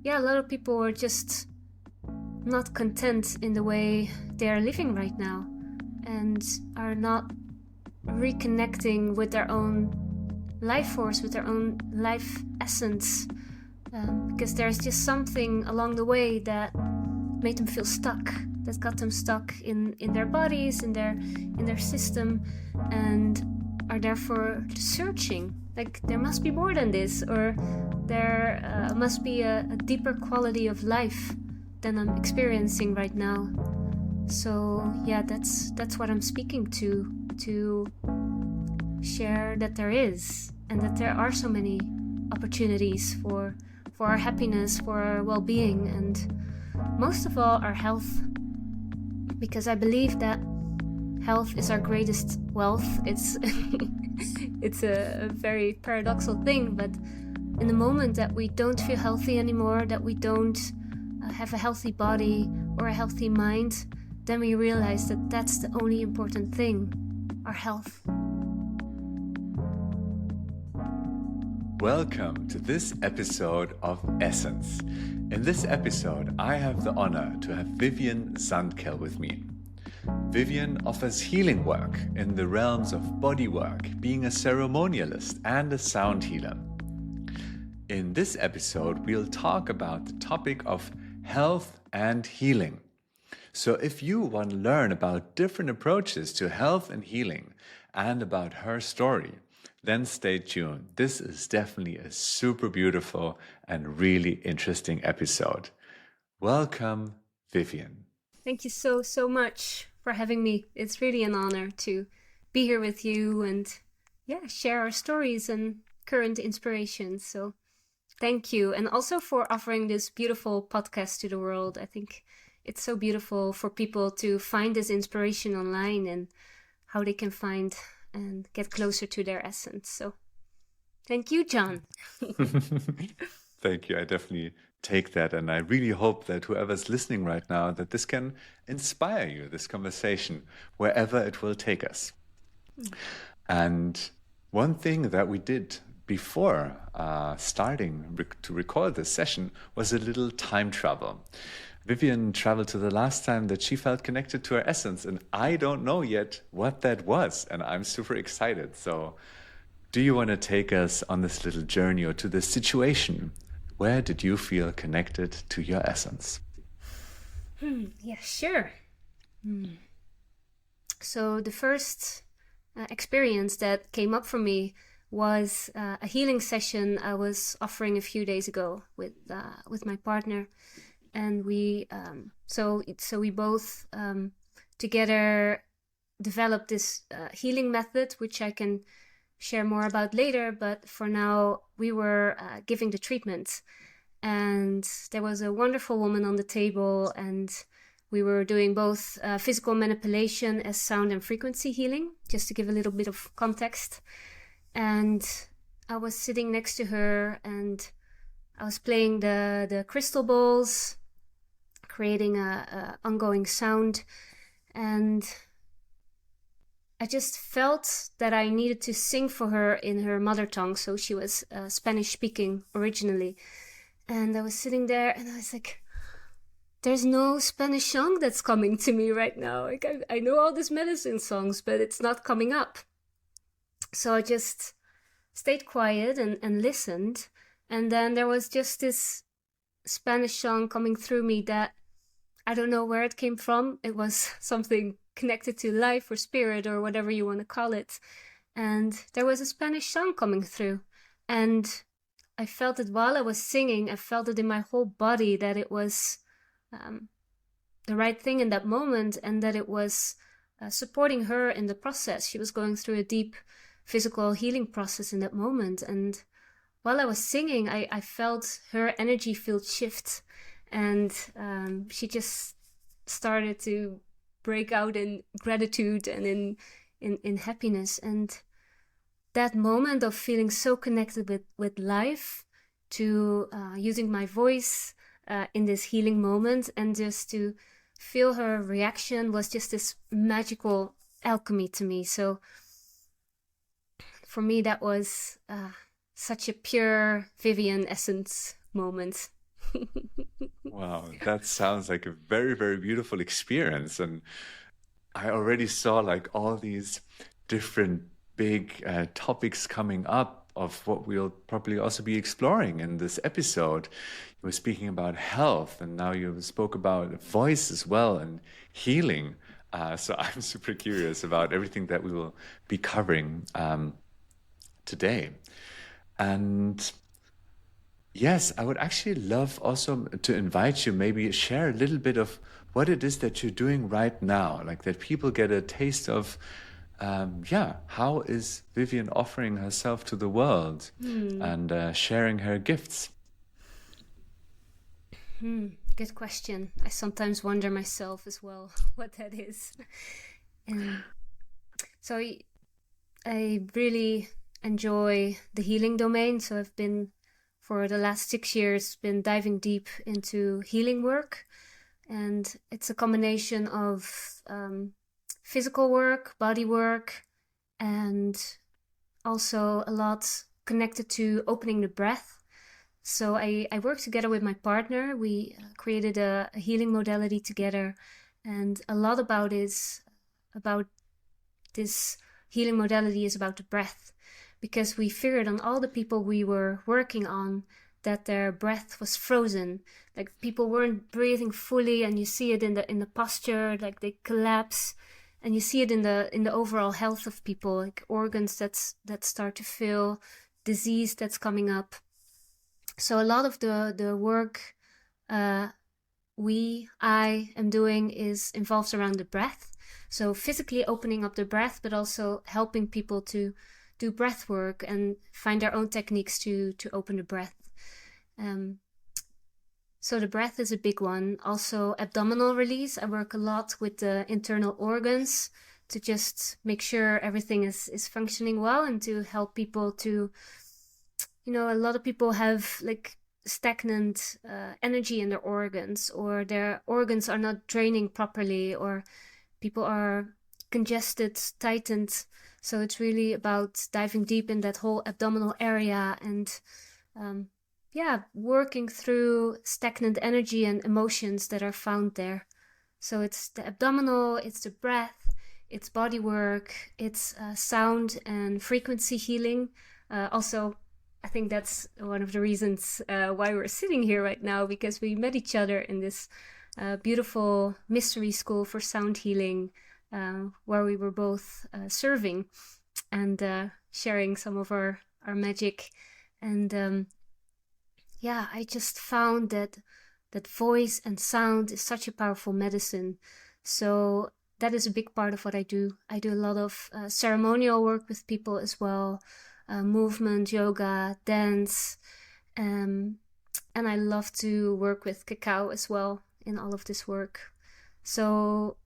a lot of people are just not content in the way they are living right now and are not reconnecting with their own life force, with their own life essence, because there's just something along the way that made them feel stuck, that got them stuck in their bodies, in their system, and are therefore searching. Like, there must be more than this, or there must be a deeper quality of life than I'm experiencing right now. So yeah, that's what I'm speaking to share that there is, and that there are so many opportunities for our happiness, for our well-being, and most of all our health, because I believe that health is our greatest wealth. It's it's a very paradoxical thing, but in the moment that we don't feel healthy anymore, that we don't have a healthy body or a healthy mind, then we realize that that's the only important thing, our health. Welcome to this episode of Essence. In this episode, I have the honor to have Vivian Zandkuijl with me. Vivian offers healing work in the realms of bodywork, being a ceremonialist and a sound healer. In this episode, we'll talk about the topic of health and healing. So if you want to learn about different approaches to health and healing and about her story, then stay tuned. This is definitely a super beautiful and really interesting episode. Welcome, Vivian. Thank you so much for having me. It's really an honor to be here with you and share our stories and current inspirations. So thank you. And also for offering this beautiful podcast to the world. I think it's so beautiful for people to find this inspiration online and how they can find and get closer to their essence. So thank you, John. Thank you. I definitely take that. And I really hope that whoever's listening right now, that this can inspire you, this conversation, wherever it will take us. And one thing that we did before starting to record this session was a little time travel. Vivian traveled to the last time that she felt connected to her essence, and I don't know yet what that was, and I'm super excited. So do you want to take us on this little journey or to this situation? Where did you feel connected to your essence? Yeah, sure. So the first experience that came up for me was a healing session I was offering a few days ago with my partner. And we we both together developed this healing method, which I can share more about later. But for now, we were giving the treatment, and there was a wonderful woman on the table, and we were doing both physical manipulation as sound and frequency healing, just to give a little bit of context. And I was sitting next to her, and I was playing the crystal balls, creating a ongoing sound, and I just felt that I needed to sing for her in her mother tongue. So she was Spanish speaking originally, and I was sitting there and I was like, there's no Spanish song that's coming to me right now. Like, I know all these medicine songs, but it's not coming up. So I just stayed quiet and listened, and then there was just this Spanish song coming through me that I don't know where it came from. It was something connected to life or spirit or whatever you want to call it. And there was a Spanish song coming through. And I felt it while I was singing. I felt it in my whole body that it was the right thing in that moment, and that it was supporting her in the process. She was going through a deep physical healing process in that moment. And while I was singing, I felt her energy field shift. And she just started to break out in gratitude and in happiness. And that moment of feeling so connected with life, to using my voice in this healing moment, and just to feel her reaction, was just this magical alchemy to me. So for me, that was such a pure Vivian essence moment. Wow, that sounds like a very, very beautiful experience. And I already saw like all these different big topics coming up of what we'll probably also be exploring in this episode. You were speaking about health, and now you spoke about voice as well and healing. So I'm super curious about everything that we will be covering today. And yes, I would actually love also to invite you, maybe share a little bit of what it is that you're doing right now, like that people get a taste of, yeah, how is Vivian offering herself to the world Hmm. and sharing her gifts? Good question. I sometimes wonder myself as well what that is. And so I really enjoy the healing domain. So I've been, for the last 6 years, been diving deep into healing work. And it's a combination of physical work, body work, and also a lot connected to opening the breath. So I work together with my partner. We created a healing modality together, and a lot about this healing modality is about the breath, because we figured on all the people we were working on that their breath was frozen. Like people weren't breathing fully, and you see it in the posture, like they collapse, and you see it in the overall health of people, like organs that start to fail, disease that's coming up. So a lot of the work uh, I am doing is involves around the breath. So physically opening up the breath, but also helping people to do breath work and find their own techniques to open the breath. Um, so the breath is a big one. Also abdominal release. I work a lot with the internal organs to just make sure everything is functioning well, and to help people to, a lot of people have like stagnant energy in their organs, or their organs are not draining properly, or people are congested, tightened. So it's really about diving deep in that whole abdominal area and working through stagnant energy and emotions that are found there. So it's the abdominal, it's the breath, it's body work, it's sound and frequency healing. Also, I think that's one of the reasons why we're sitting here right now, because we met each other in this beautiful mystery school for sound healing, where we were both serving and sharing some of our magic. And I just found that voice and sound is such a powerful medicine. So that is a big part of what I do. I do a lot of ceremonial work with people as well, movement, yoga, dance, and I love to work with cacao as well in all of this work. So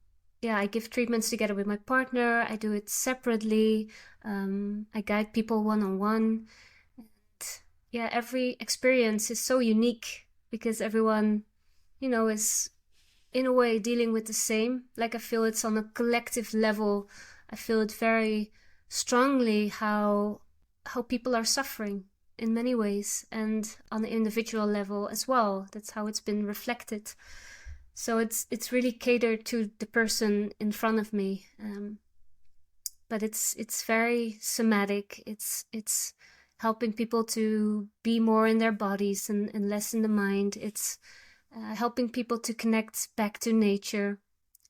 I give treatments together with my partner. I do it separately. I guide people one-on-one. Every experience is so unique, because everyone, is in a way dealing with the same. Like I feel it's on a collective level. I feel it very strongly how people are suffering in many ways, and on the individual level as well. That's how it's been reflected. So it's really catered to the person in front of me, but it's very somatic. It's helping people to be more in their bodies and less in the mind. It's helping people to connect back to nature,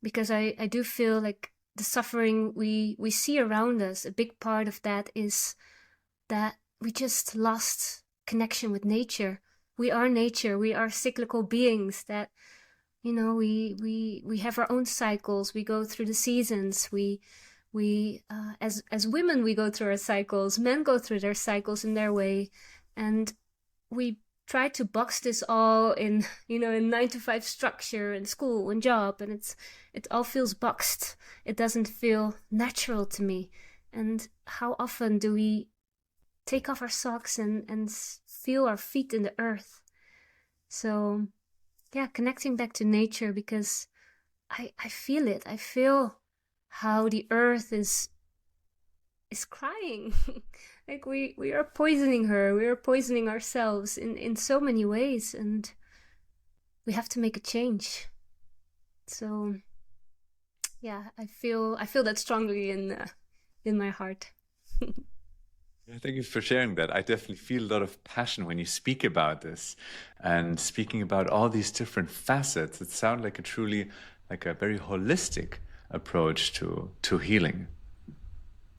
because I do feel like the suffering we see around us, a big part of that is that we just lost connection with nature. We are nature. We are cyclical beings that, we have our own cycles. We go through the seasons. We as women, we go through our cycles. Men go through their cycles in their way, and we try to box this all in, in 9 to 5 structure and school and job, and it all feels boxed. It doesn't feel natural to me. And how often do we take off our socks and feel our feet in the earth? So connecting back to nature, because I feel it. I feel how the earth is crying. Like we are poisoning her. We are poisoning ourselves in so many ways. And we have to make a change. So yeah, I feel that strongly in my heart. Yeah, thank you for sharing that. I definitely feel a lot of passion when you speak about this and speaking about all these different facets. It sounds like a truly, like a very holistic approach to healing.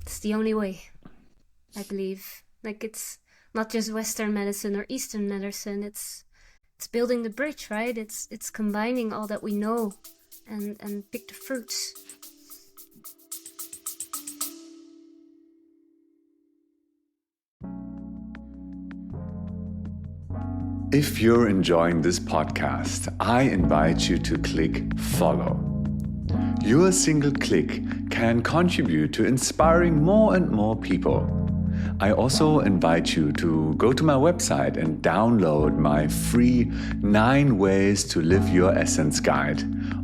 It's the only way, I believe. Like, it's not just Western medicine or Eastern medicine. It's building the bridge, right? It's combining all that we know and pick the fruits. If you're enjoying this podcast, I invite you to click follow. Your single click can contribute to inspiring more and more people. I also invite you to go to my website and download my free 9 Ways to Live Your Essence guide.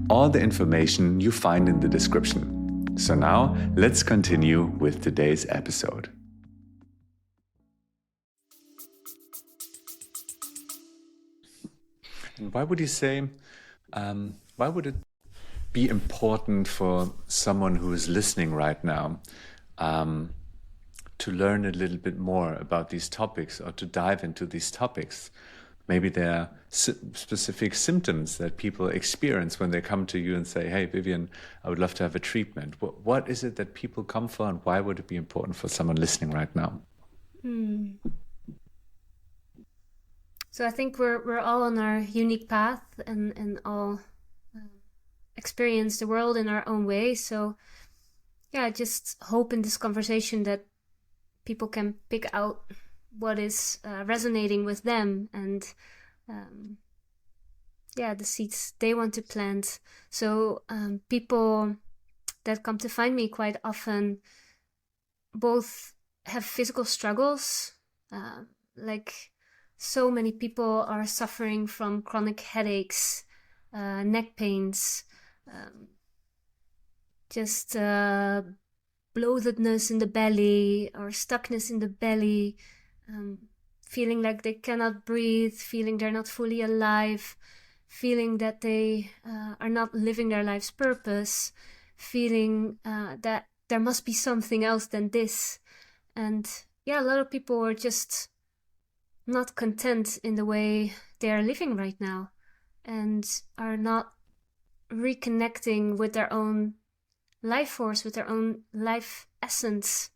All the information you find in the description. So now let's continue with today's episode. And why would you say, why would it be important for someone who is listening right now to learn a little bit more about these topics or to dive into these topics? Maybe there are specific symptoms that people experience when they come to you and say, hey, Vivian, I would love to have a treatment. What is it that people come for, and why would it be important for someone listening right now? So I think we're all on our unique path and all experience the world in our own way. So yeah, I just hope in this conversation that people can pick out what is resonating with them and the seeds they want to plant. So people that come to find me quite often both have physical struggles, like so many people are suffering from chronic headaches, neck pains, just bloatedness in the belly or stuckness in the belly, feeling like they cannot breathe, feeling they're not fully alive, feeling that they are not living their life's purpose, feeling that there must be something else than this. And yeah, a lot of people are just not content in the way they are living right now and are not reconnecting with their own life force, with their own life essence,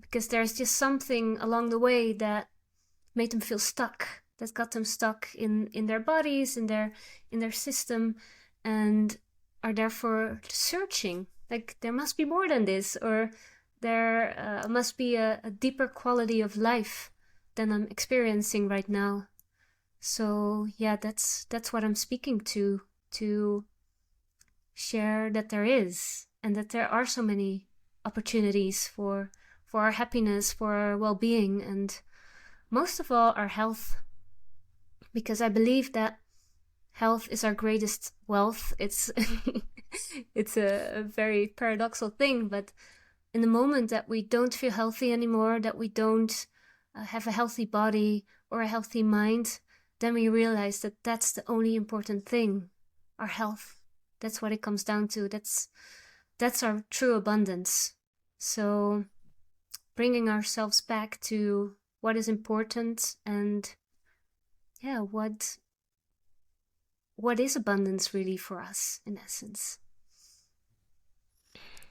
because there's just something along the way that made them feel stuck, that got them stuck in their bodies, in their system, and are therefore searching. Like, there must be more than this, or there must be a deeper quality of life than I'm experiencing right now. So yeah, that's what I'm speaking to share that there is, and that there are so many opportunities for our happiness, for our well-being, and most of all our health, because I believe that health is our greatest wealth. It's it's a very paradoxical thing, but in the moment that we don't feel healthy anymore, that we don't have a healthy body or a healthy mind, then we realize that that's the only important thing, our health. That's what it comes down to. That's our true abundance. So bringing ourselves back to what is important, and yeah, what is abundance really for us in essence.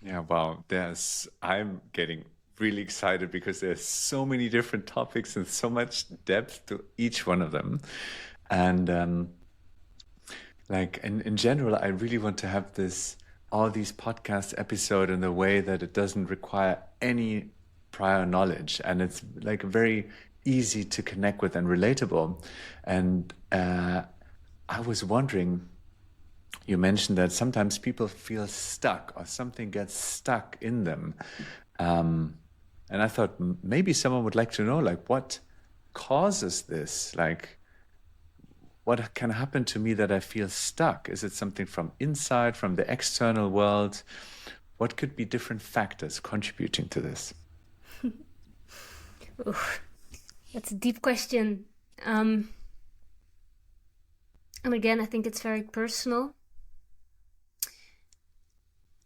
Yeah, wow. I'm getting really excited because there's so many different topics and so much depth to each one of them. And like in general, I really want to have all these podcast episodes in a way that it doesn't require any prior knowledge, and it's like very easy to connect with and relatable. And I was wondering, you mentioned that sometimes people feel stuck or something gets stuck in them. And I thought maybe someone would like to know, like, what causes this? Like, what can happen to me that I feel stuck? Is it something from inside, from the external world? What could be different factors contributing to this? Oof, that's a deep question. And again, I think it's very personal.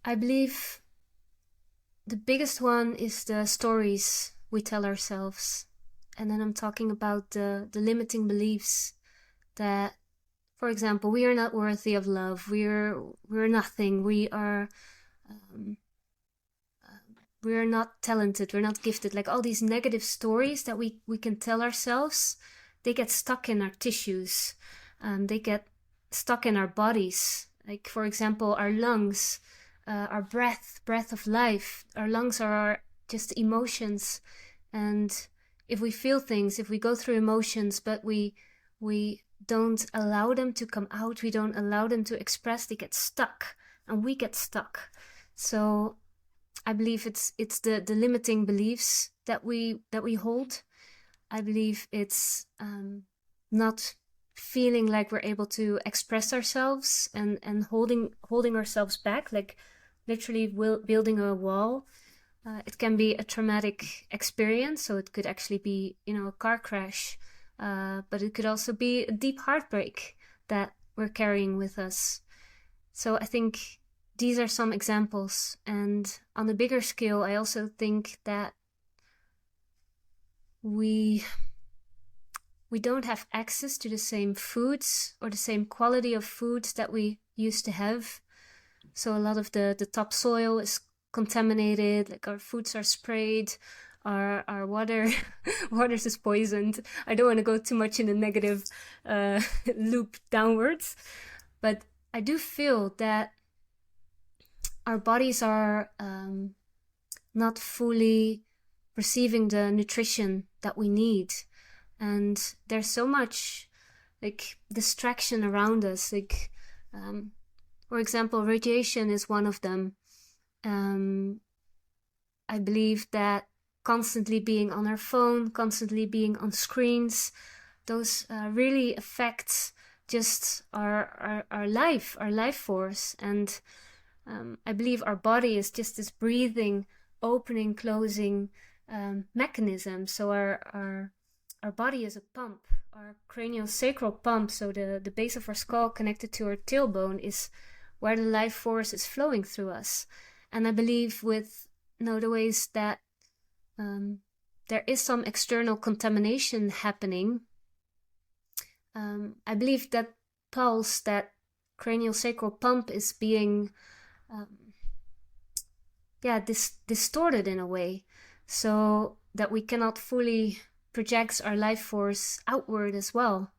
I believe the biggest one is the stories we tell ourselves. And then I'm talking about the limiting beliefs that, for example, we are not worthy of love. We're nothing. Um, we're not talented. We're not gifted. Like all these negative stories that we can tell ourselves, they get stuck in our tissues. They get stuck in our bodies. Like, for example, our lungs, our breath of life. Our lungs are just emotions. And if we feel things, if we go through emotions, but we don't allow them to come out, we don't allow them to express, they get stuck, and we get stuck. So I believe it's the limiting beliefs that we hold. I believe it's not feeling like we're able to express ourselves and holding ourselves back, like literally building a wall. It can be a traumatic experience, so it could actually be, a car crash, but it could also be a deep heartbreak that we're carrying with us. So I think these are some examples. And on a bigger scale, I also think that we don't have access to the same foods or the same quality of foods that we used to have. So a lot of the topsoil is contaminated, like our foods are sprayed, our water is poisoned. I don't want to go too much in a negative loop downwards, but I do feel that our bodies are not fully receiving the nutrition that we need. And there's so much like distraction around us. Like, for example, radiation is one of them. I believe that constantly being on our phone, constantly being on screens, those really affect just our life force. And I believe our body is just this breathing, opening, closing mechanism. So our body is a pump. Our craniosacral pump, so the base of our skull connected to our tailbone, is where the life force is flowing through us. And I believe with the ways that there is some external contamination happening, I believe that pulse, that craniosacral pump, is being distorted in a way, so that we cannot fully project our life force outward as well.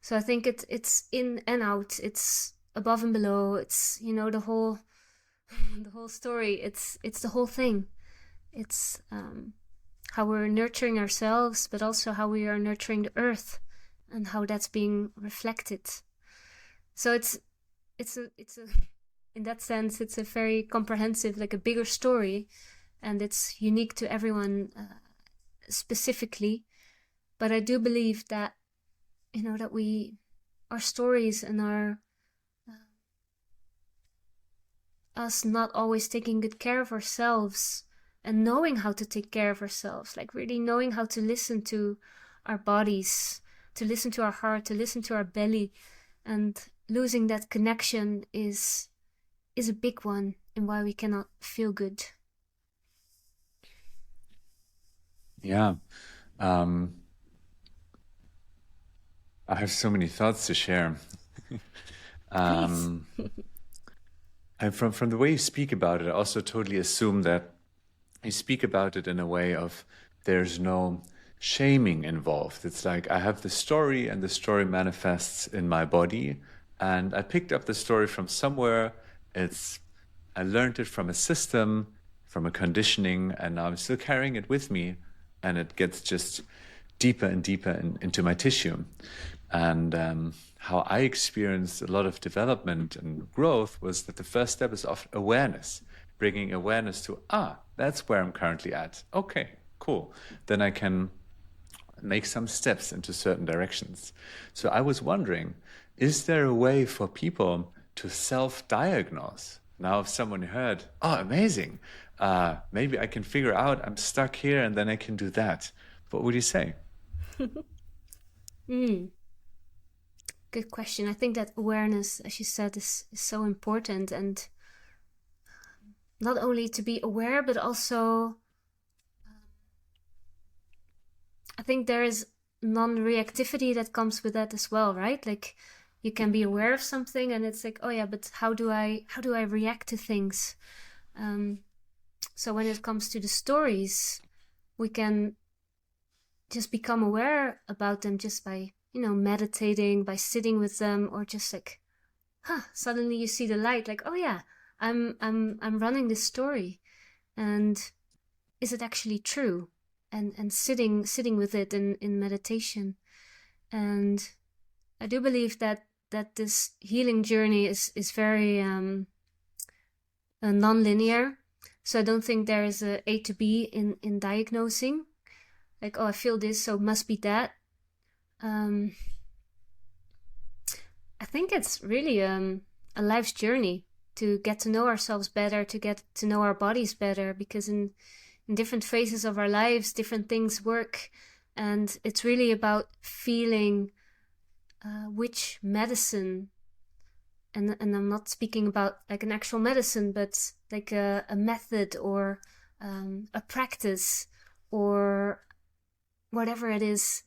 So I think it's in and out, it's above and below, it's the whole story. It's the whole thing. It's how we're nurturing ourselves, but also how we are nurturing the earth and how that's being reflected. So it's a in that sense, it's a very comprehensive, like a bigger story, and it's unique to everyone specifically. But I do believe that that our stories and our us not always taking good care of ourselves and knowing how to take care of ourselves, like really knowing how to listen to our bodies, to listen to our heart, to listen to our belly, and losing that connection is a big one in why we cannot feel good. Yeah. I have so many thoughts to share. Please. And from the way you speak about it, I also totally assume that you speak about it in a way of there's no shaming involved. It's like I have the story and the story manifests in my body, and I picked up the story from somewhere. I learned it from a system, from a conditioning, and now I'm still carrying it with me, and it gets just deeper and deeper into my tissue. And how I experienced a lot of development and growth was that the first step is of awareness, bringing awareness to, that's where I'm currently at. Okay, cool. Then I can make some steps into certain directions. So I was wondering, is there a way for people to self-diagnose? Now, if someone heard, amazing, maybe I can figure out I'm stuck here and then I can do that. What would you say? Good question. I think that awareness, as you said, is so important, and not only to be aware, but also I think there is non-reactivity that comes with that as well, right? Like you can be aware of something and it's like, oh yeah, but how do I react to things? So when it comes to the stories, we can just become aware about them just by, meditating, by sitting with them, or just like, suddenly you see the light, like, oh yeah, I'm running this story, and is it actually true? And sitting with it in meditation. And I do believe that this healing journey is very non-linear. So I don't think there is a to B in diagnosing. Like, oh, I feel this, so it must be that. I think it's really a life's journey to get to know ourselves better, to get to know our bodies better, because in different phases of our lives, different things work. And it's really about feeling which medicine, and I'm not speaking about like an actual medicine, but like a method or a practice or whatever it is,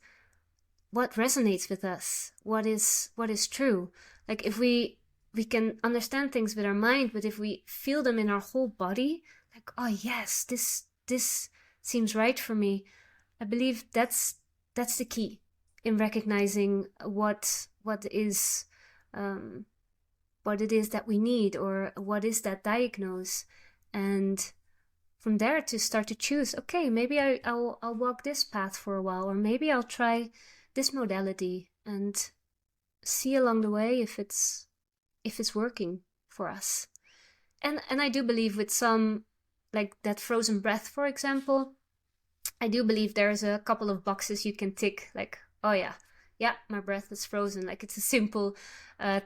what resonates with us, what is true. Like if we can understand things with our mind, but if we feel them in our whole body, like, oh yes, this seems right for me. I believe that's the key in recognizing what is what it is that we need, or what is that diagnose, and from there to start to choose, okay, maybe I'll walk this path for a while, or maybe I'll try this modality, and see along the way if it's working for us. And I do believe with some, like that frozen breath, for example, I do believe there's a couple of boxes you can tick, like, oh yeah, my breath is frozen. Like it's a simple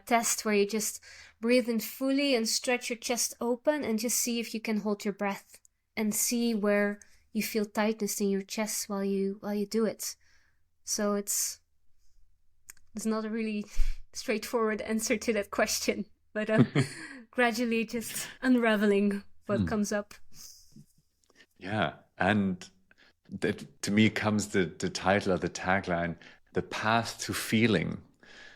test where you just breathe in fully and stretch your chest open and just see if you can hold your breath, and see where you feel tightness in your chest while you do it. So it's not a really straightforward answer to that question, but gradually just unraveling what comes up. Yeah, and that to me comes the title of the tagline, the path to feeling.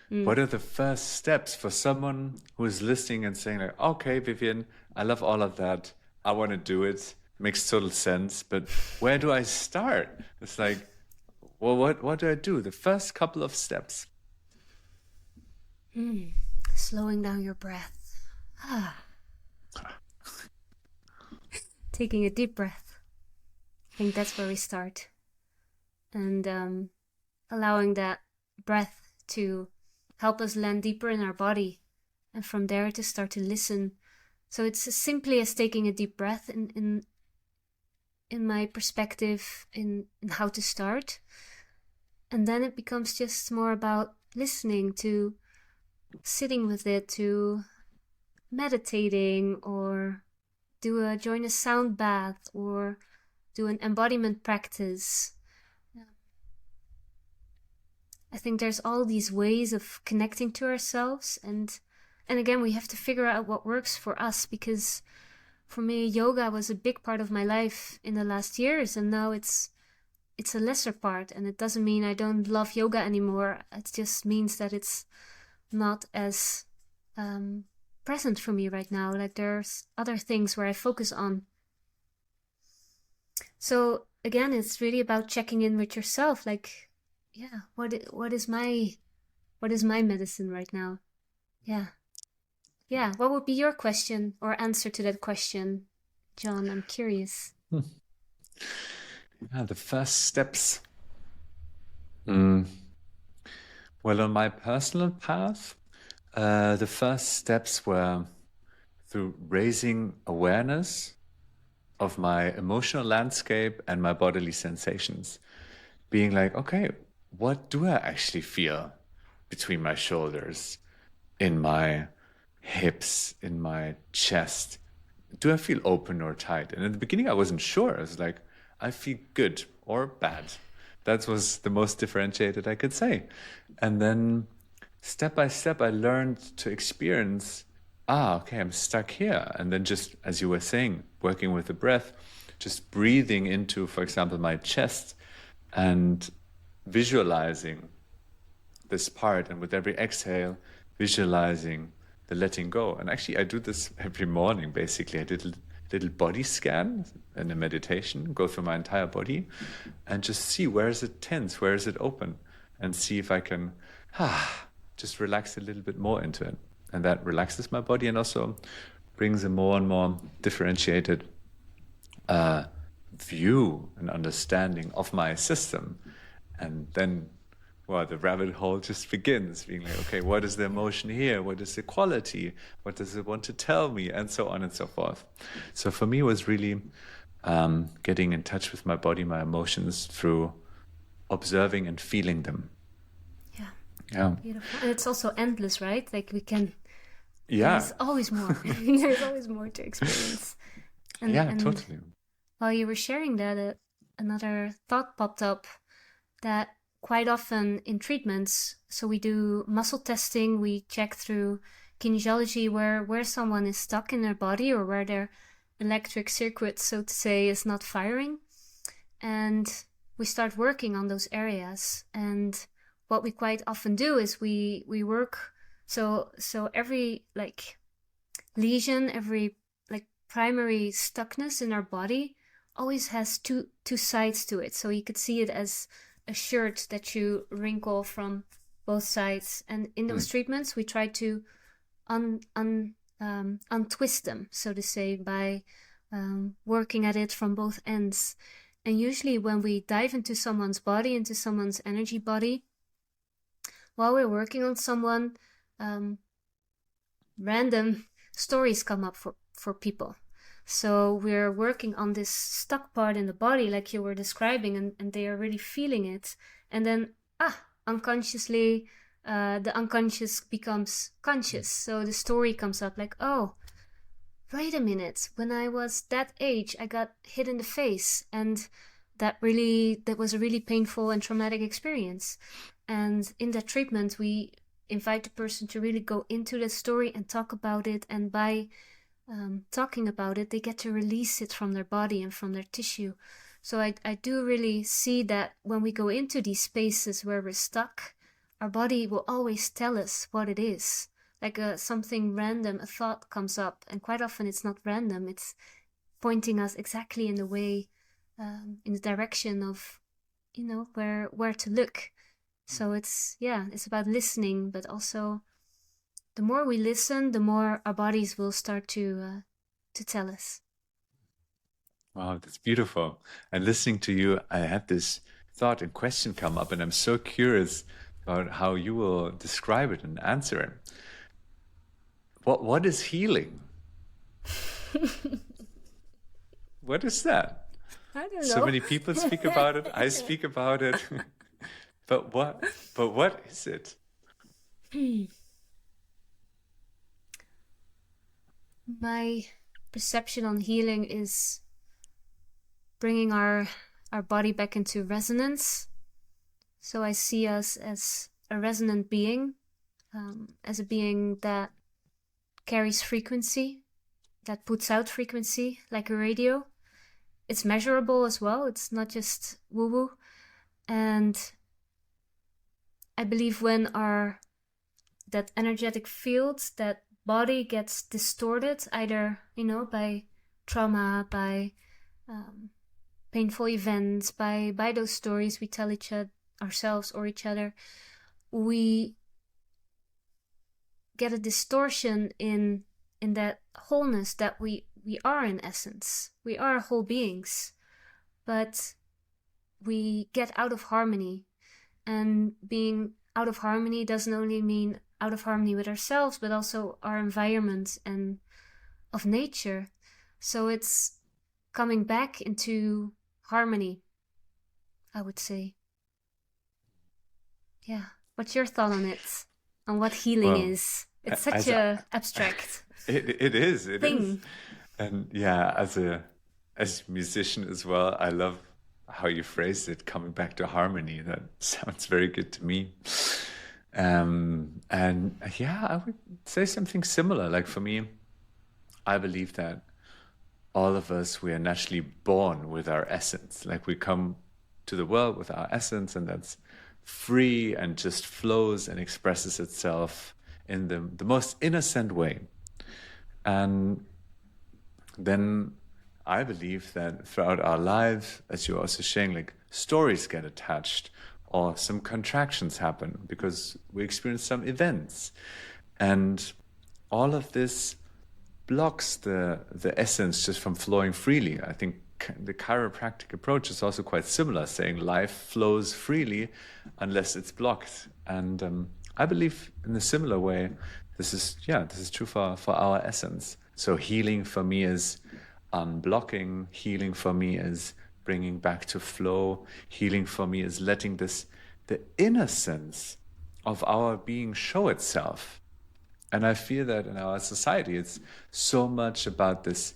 What are the first steps for someone who is listening and saying like, okay, Vivian, I love all of that, I want to do it, makes total sense, but where do I start? It's like, well, what do I do? The first couple of steps. Slowing down your breath. Taking a deep breath. I think that's where we start. And allowing that breath to help us land deeper in our body. And from there to start to listen. So it's as simply as taking a deep breath in my perspective in how to start. And then it becomes just more about listening, to sitting with it, to meditating, or join a sound bath, or do an embodiment practice. I think there's all these ways of connecting to ourselves, and again, we have to figure out what works for us, because for me, yoga was a big part of my life in the last years, and now it's a lesser part. And it doesn't mean I don't love yoga anymore. It just means that it's not as present for me right now. Like there's other things where I focus on. So again, it's really about checking in with yourself. Like, yeah, what is my medicine right now? Yeah. What would be your question or answer to that question, John? I'm curious. Yeah, the first steps. Well, on my personal path, the first steps were through raising awareness of my emotional landscape and my bodily sensations. Being like, okay, what do I actually feel between my shoulders, in my hips, in my chest? Do I feel open or tight? And in the beginning, I wasn't sure. I was like, I feel good or bad. That was the most differentiated I could say. And then step by step, I learned to experience, okay, I'm stuck here. And then just, as you were saying, working with the breath, just breathing into, for example, my chest and visualizing this part. And with every exhale, visualizing the letting go. And actually, I do this every morning, basically. I did a little body scan in a meditation, go through my entire body and just see, where is it tense, where is it open, and see if I can just relax a little bit more into it. And that relaxes my body and also brings a more and more differentiated view and understanding of my system. And then, well, the rabbit hole just begins, being like, okay, what is the emotion here? What is the quality? What does it want to tell me? And so on and so forth. So for me, it was really getting in touch with my body, my emotions, through observing and feeling them. Yeah. Beautiful. And it's also endless, right? Like we can, yeah, there's always more. There's always more to experience. And totally. While you were sharing that, another thought popped up that quite often in treatments, so we do muscle testing, we check through kinesiology where someone is stuck in their body or where their electric circuit, so to say, is not firing. And we start working on those areas. And what we quite often do is we work, so every like lesion, every like primary stuckness in our body always has two sides to it. So you could see it as a shirt that you wrinkle from both sides. And in those treatments, we try to untwist them, so to say, by working at it from both ends. And usually when we dive into someone's body, into someone's energy body, while we're working on someone, random stories come up for people. So we're working on this stuck part in the body, like you were describing, and they are really feeling it. And then, unconsciously, the unconscious becomes conscious. So the story comes up like, oh, wait a minute, when I was that age, I got hit in the face. And that was a really painful and traumatic experience. And in that treatment, we invite the person to really go into the story and talk about it. And by talking about it, they get to release it from their body and from their tissue. So I do really see that when we go into these spaces where we're stuck, our body will always tell us what it is. Like something random, a thought comes up, and quite often it's not random. It's pointing us exactly in the way, in the direction of, where to look. So it's about listening, but also the more we listen, the more our bodies will start to tell us. Wow, that's beautiful. And listening to you, I had this thought and question come up, and I'm so curious about how you will describe it and answer it. What is healing? What is that? I don't know. So many people speak about it. I speak about it. But what is it? My perception on healing is bringing our body back into resonance. So I see us as a resonant being, as a being that carries frequency, that puts out frequency like a radio. It's measurable as well. It's not just woo-woo. And I believe when that energetic field, that body gets distorted, either, by trauma, by painful events, by those stories we tell ourselves or each other, we get a distortion in that wholeness that we are in essence. We are whole beings, but we get out of harmony. And being out of harmony doesn't only mean out of harmony with ourselves, but also our environment and of nature. So it's coming back into harmony, I would say. Yeah. What's your thought on it? On what healing is? It's such a abstract it is thing. And yeah, as a musician as well, I love how you phrased it, coming back to harmony. That sounds very good to me. And yeah, I would say something similar. Like for me, I believe that all of us, we are naturally born with our essence. Like we come to the world with our essence, and that's free and just flows and expresses itself in the most innocent way. And then I believe that throughout our lives, as you're also saying, like stories get attached or some contractions happen because we experience some events. And all of this blocks the essence just from flowing freely. I think the chiropractic approach is also quite similar, saying life flows freely unless it's blocked. And I believe in a similar way, this is true for our essence. So healing for me is unblocking. Healing for me is bringing back to flow. Healing for me is letting the innocence of our being show itself. And I feel that in our society, it's so much about this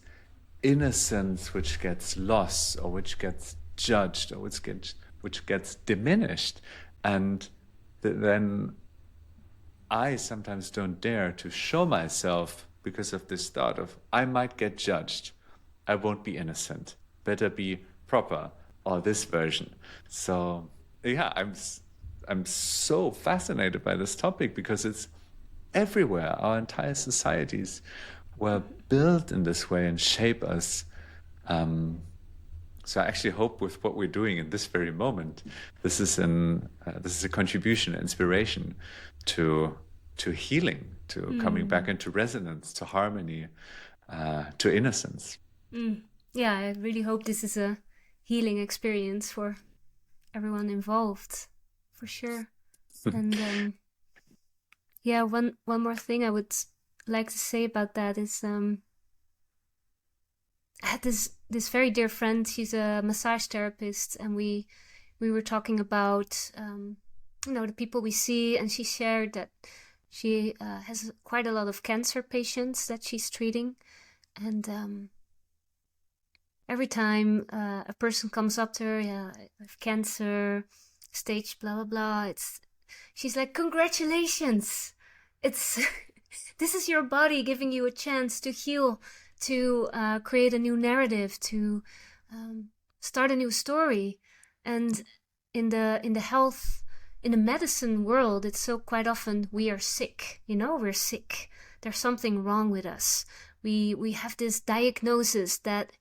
innocence which gets lost or which gets judged or which gets diminished. And then I sometimes don't dare to show myself because of this thought of I might get judged. I won't be innocent. Better be proper or this version. So yeah, I'm so fascinated by this topic because it's everywhere. Our entire societies were built in this way and shape us. So I actually hope with what we're doing in this very moment, this is a contribution, inspiration to healing, to coming back into resonance, to harmony, to innocence. Yeah, I really hope this is a healing experience for everyone involved, for sure. And yeah, one more thing I would like to say about that is I had this very dear friend. She's a massage therapist, and we were talking about the people we see, and she shared that she has quite a lot of cancer patients that she's treating, and every time a person comes up to her, yeah, I have cancer, stage blah blah blah, she's like, congratulations, it's this is your body giving you a chance to heal, to create a new narrative, to start a new story. And in the health, in the medicine world, it's so quite often we are sick. We're sick. There's something wrong with us. We have this diagnosis that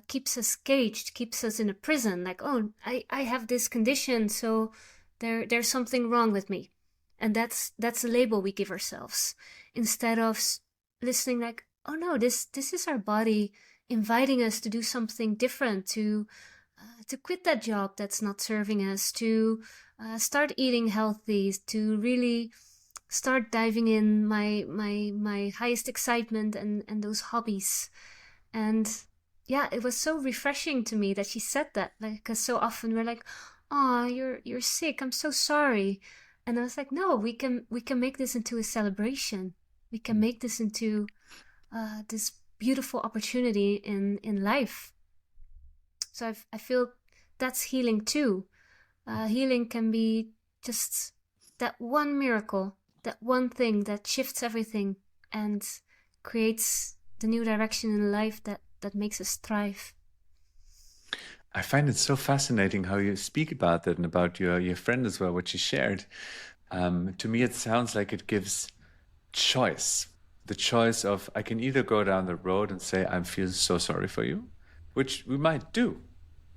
keeps us caged, keeps us in a prison. Like, oh, I have this condition, so there's something wrong with me. And that's the label we give ourselves, instead of listening like, oh no, this is our body inviting us to do something different, to quit that job that's not serving us, to start eating healthy, to really start diving in my highest excitement and those hobbies. And yeah, it was so refreshing to me that she said that, like, because so often we're like, oh, you're sick, I'm so sorry. And I was like, no, we can make this into a celebration. We can make this into this beautiful opportunity in life. So I feel that's healing too. Healing can be just that one miracle, that one thing that shifts everything and creates the new direction in life that makes us thrive. I find it so fascinating how you speak about that and about your friend as well, what she shared. To me, it sounds like it gives choice. The choice of I can either go down the road and say, I feel so sorry for you, which we might do.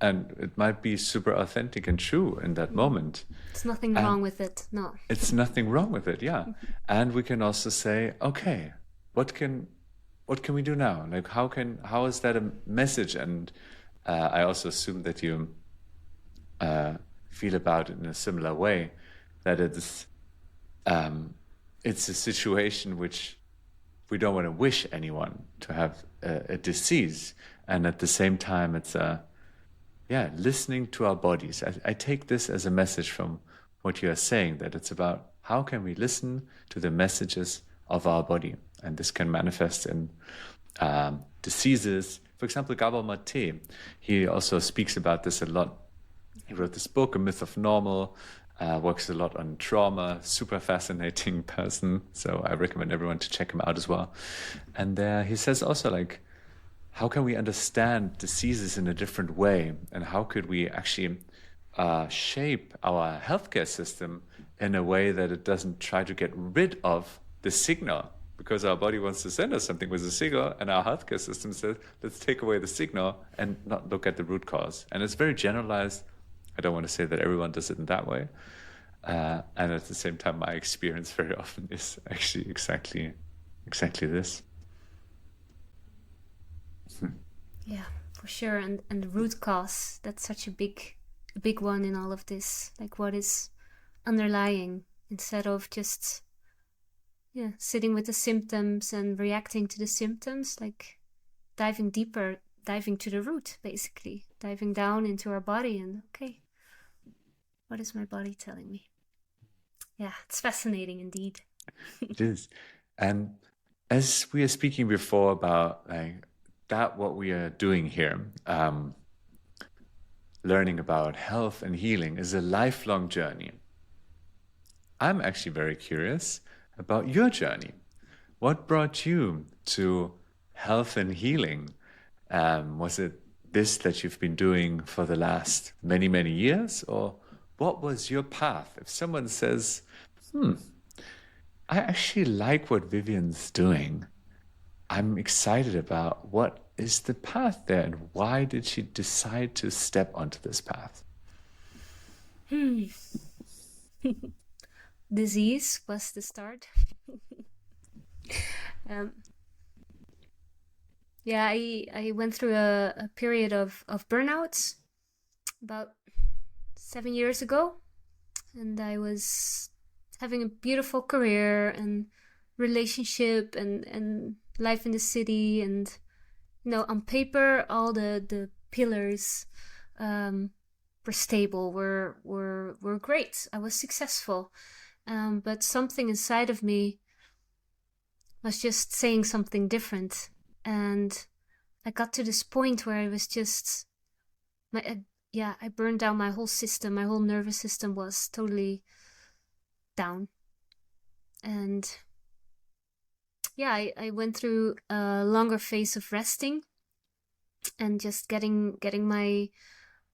And it might be super authentic and true in that moment. It's nothing wrong with it, no. It's nothing wrong with it, yeah. And we can also say, okay, what can we do now? Like, how is that a message? And I also assume that you feel about it in a similar way, that it's a situation which we don't want to wish anyone to have a disease, and at the same time, it's listening to our bodies. I take this as a message from what you are saying, that it's about how can we listen to the messages of our body, and this can manifest in diseases. For example, Gabor Mate, he also speaks about this a lot. He wrote this book, A Myth of Normal, works a lot on trauma, super fascinating person. So I recommend everyone to check him out as well. And he says also like, how can we understand diseases in a different way? And how could we actually shape our healthcare system in a way that it doesn't try to get rid of the signal? Because our body wants to send us something with a signal, and our healthcare system says, let's take away the signal and not look at the root cause. And it's very generalized. I don't want to say that everyone does it in that way. And at the same time, my experience very often is actually exactly this. Yeah, for sure. And the root cause, that's such a big one in all of this. Like what is underlying, instead of just sitting with the symptoms and reacting to the symptoms, like diving deeper, diving to the root, basically, diving down into our body and, okay, what is my body telling me? Yeah, it's fascinating indeed. It is. And as we are speaking before about like that, what we are doing here, learning about health and healing is a lifelong journey. I'm actually very curious about your journey. What brought you to health and healing? Was it this that you've been doing for the last many, many years? Or what was your path? If someone says, I actually like what Vivian's doing, I'm excited about what is the path there and why did she decide to step onto this path? Disease was the start. I went through a period of burnouts about 7 years ago, and I was having a beautiful career and relationship and life in the city, and on paper all the pillars were stable, were great. I was successful, but something inside of me was just saying something different. And I got to this point where I was just, I burned down my whole system. My whole nervous system was totally down. And I went through a longer phase of resting and just getting my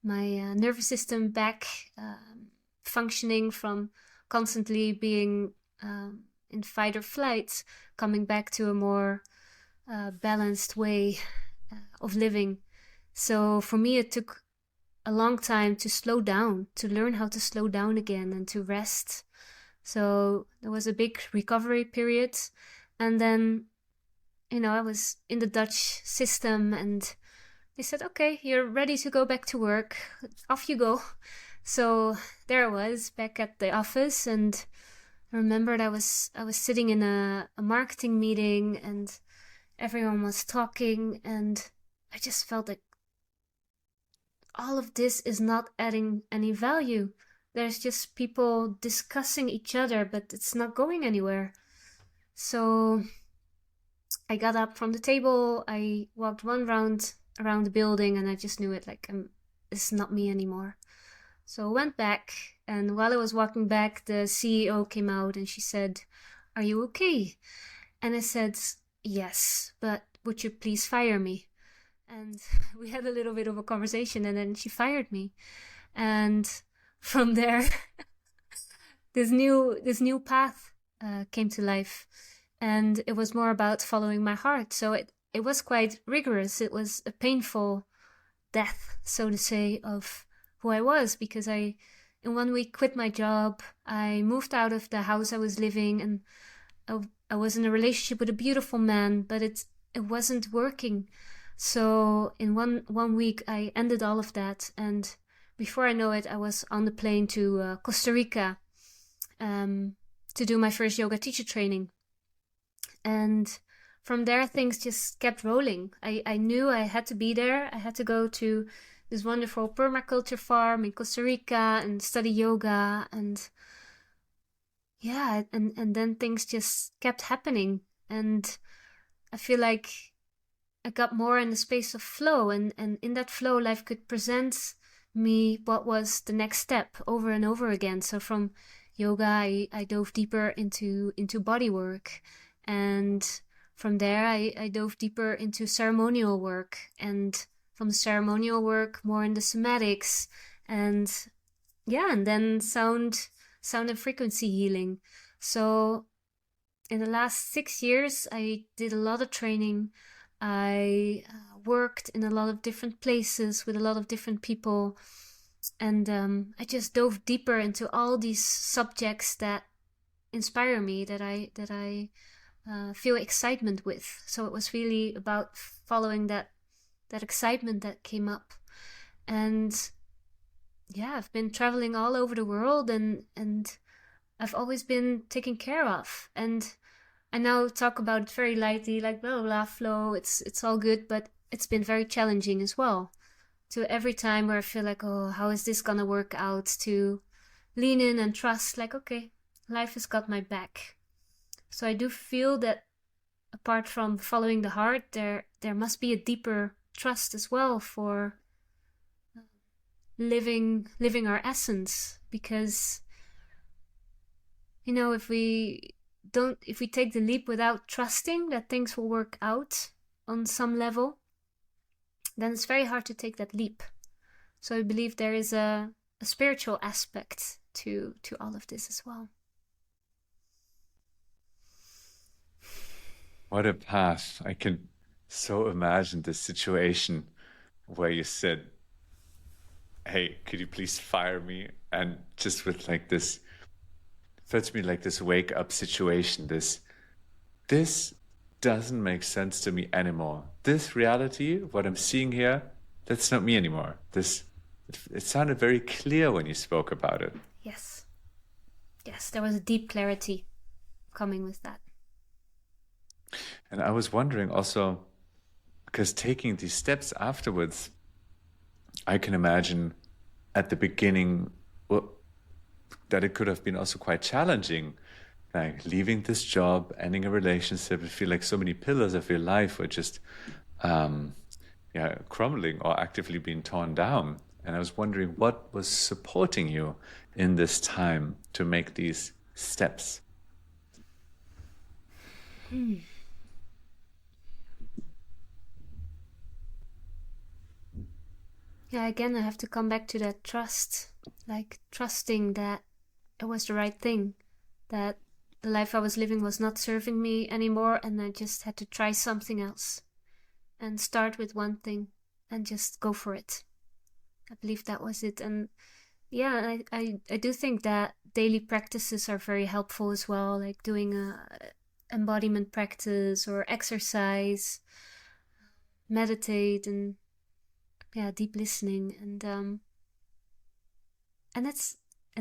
nervous system back functioning from constantly being in fight or flight, coming back to a more balanced way of living. So for me, it took a long time to slow down, to learn how to slow down again and to rest. So there was a big recovery period. And then, I was in the Dutch system and they said, okay, you're ready to go back to work. Off you go. So there I was back at the office, and I remembered I was sitting in a marketing meeting and everyone was talking, and I just felt like all of this is not adding any value. There's just people discussing each other, but it's not going anywhere. So I got up from the table, I walked one round around the building, and I just knew it, like, it's not me anymore. So I went back, and while I was walking back, the CEO came out and she said, "Are you okay?" And I said, "Yes, but would you please fire me?" And we had a little bit of a conversation, and then she fired me. And from there, this new path came to life, and it was more about following my heart. So it was quite rigorous. It was a painful death, so to say, of who I was, because I, in 1 week, quit my job. I moved out of the house I was living, and I was in a relationship with a beautiful man, but it wasn't working. So in one week, I ended all of that, and before I know it, I was on the plane to Costa Rica to do my first yoga teacher training. And from there, things just kept rolling. I knew I had to be there. I had to go to this wonderful permaculture farm in Costa Rica and study yoga. And and then things just kept happening. And I feel like I got more in the space of flow. And in that flow, life could present me what was the next step over and over again. So from yoga, I dove deeper into bodywork, and from there I dove deeper into ceremonial work, and from the ceremonial work more in the somatics, and and then sound and frequency healing. So in the last 6 years, I did a lot of training. I worked in a lot of different places with a lot of different people, and I just dove deeper into all these subjects that inspire me, that I feel excitement with. So it was really about following that excitement that came up. And I've been traveling all over the world, and I've always been taken care of. And I now talk about it very lightly, like blah blah blah, flow. It's all good, but it's been very challenging as well. To every time where I feel like, oh, how is this gonna work out? To lean in and trust, like, okay, life has got my back. So I do feel that apart from following the heart, there must be a deeper trust as well for living our essence. Because, you know, if we take the leap without trusting that things will work out on some level, then it's very hard to take that leap. So I believe there is a spiritual aspect to all of this as well. What a path. I can so imagine the situation where you said, hey, could you please fire me? And just with like this, felt to me like this wake up situation, this doesn't make sense to me anymore. This reality, what I'm seeing here, that's not me anymore. It sounded very clear when you spoke about it. Yes, there was a deep clarity coming with that. And I was wondering also, because taking these steps afterwards, I can imagine at the beginning, well, that it could have been also quite challenging, like leaving this job, ending a relationship. I feel like so many pillars of your life were just crumbling or actively being torn down. And I was wondering what was supporting you in this time to make these steps. Yeah, again, I have to come back to that trust, like trusting that it was the right thing, that the life I was living was not serving me anymore, and I just had to try something else and start with one thing and just go for it. I believe that was it. And yeah, I do think that daily practices are very helpful as well, like doing a embodiment practice or exercise, meditate, and deep listening, and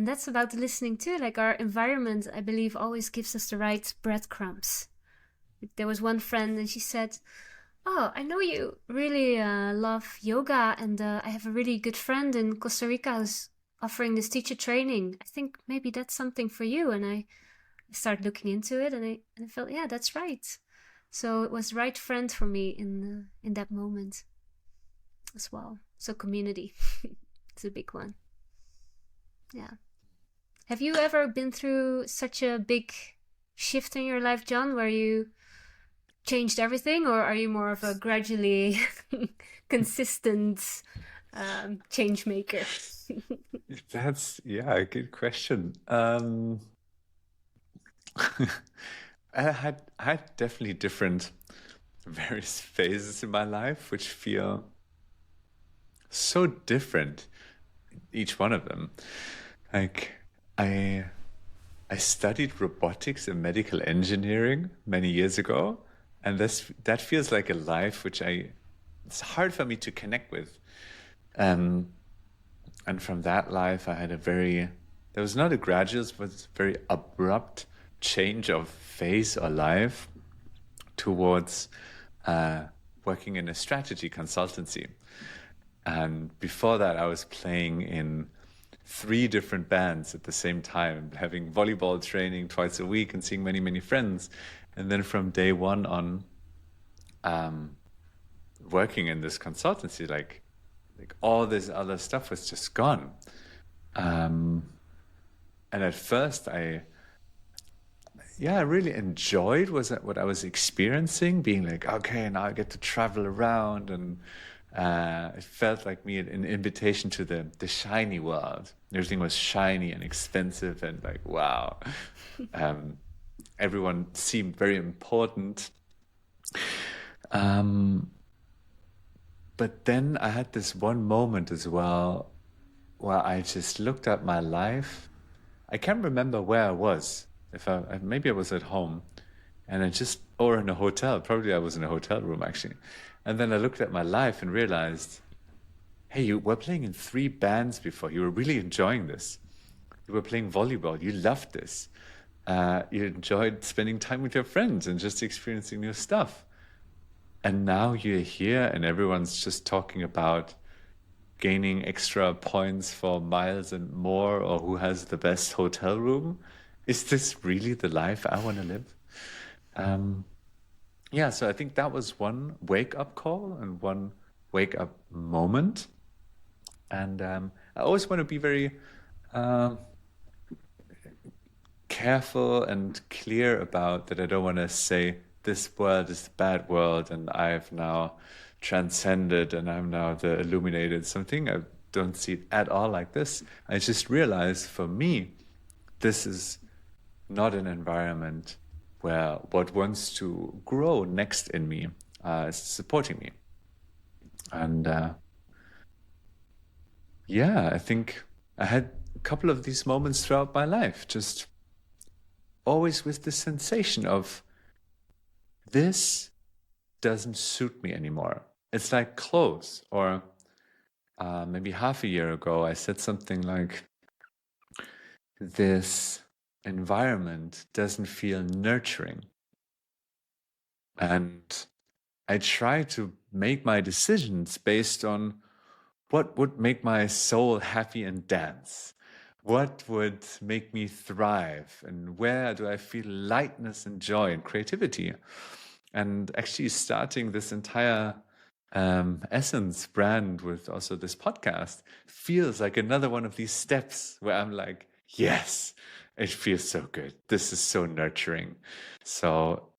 that's about the listening too. Like our environment, I believe, always gives us the right breadcrumbs. There was one friend, and she said, "Oh, I know you really love yoga, and I have a really good friend in Costa Rica who's offering this teacher training. I think maybe that's something for you." And I started looking into it, and I felt, yeah, that's right. So it was the right friend for me in that moment as well. So community it's a big one. Yeah. Have you ever been through such a big shift in your life, John, where you changed everything, or are you more of a gradually consistent change maker? That's, a good question. I had definitely different various phases in my life, which feel so different, each one of them. Like I studied robotics and medical engineering many years ago, and that feels like a life which it's hard for me to connect with. And from that life, I had there was not a gradual, but a very abrupt change of phase or life towards working in a strategy consultancy. And before that, I was playing in 3 different bands at the same time, having volleyball training twice a week and seeing many, many friends. And then from day one on, working in this consultancy, like like all this other stuff was just gone. And at first I really enjoyed what I was experiencing, being like, okay, now I get to travel around, and it felt like me an invitation to the shiny world. Everything was shiny and expensive, and like, wow. Everyone seemed very important. But then I had this one moment as well where I just looked at my life. I can't remember where I was. Maybe I was at home, and or in a hotel. Probably I was in a hotel room actually. And then I looked at my life and realized, hey, you were playing in 3 bands before. You were really enjoying this. You were playing volleyball. You loved this. You enjoyed spending time with your friends and just experiencing new stuff. And now you're here and everyone's just talking about gaining extra points for miles and more, or who has the best hotel room. Is this really the life I want to live? So I think that was one wake-up call and one wake-up moment. And I always want to be very careful and clear about that. I don't want to say this world is the bad world and I've now transcended and I'm now the illuminated something. I don't see it at all like this. I just realized for me, this is not an environment where what wants to grow next in me is supporting me. And I think I had a couple of these moments throughout my life, just always with the sensation of this doesn't suit me anymore. It's like clothes. Or maybe half a year ago, I said something like, this environment doesn't feel nurturing. And I try to make my decisions based on what would make my soul happy and dance. What would make me thrive? And where do I feel lightness and joy and creativity? And actually starting this entire Essence brand with also this podcast feels like another one of these steps where I'm like, yes, it feels so good. This is so nurturing. So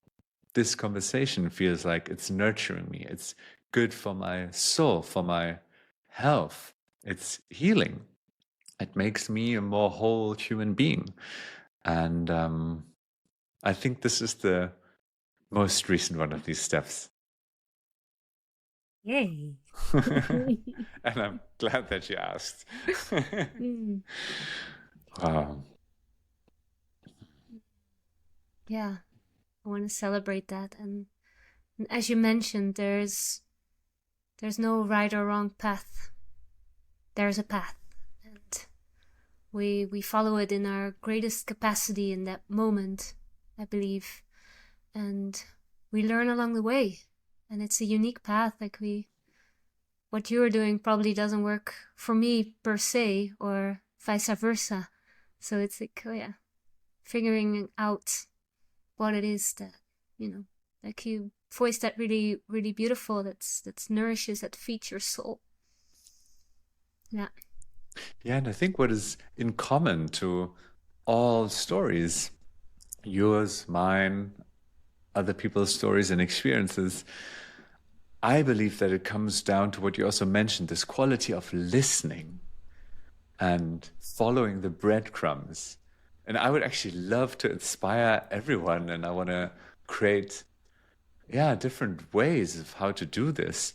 this conversation feels like it's nurturing me. It's good for my soul, for my health. It's healing. It makes me a more whole human being. And I think this is the most recent one of these steps. Yay. And I'm glad that you asked. Wow. Yeah, I want to celebrate that. And as you mentioned, there's no right or wrong path. There's a path, and we follow it in our greatest capacity in that moment, I believe, and we learn along the way. And it's a unique path. Like what you're doing probably doesn't work for me per se, or vice versa. So it's like, figuring out what it is that, like you voiced that really, really beautiful, that's nourishes, that feeds your soul. Yeah. Yeah, and I think what is in common to all stories, yours, mine, other people's stories and experiences, I believe that it comes down to what you also mentioned, this quality of listening and following the breadcrumbs. And I would actually love to inspire everyone, and I want to create, different ways of how to do this,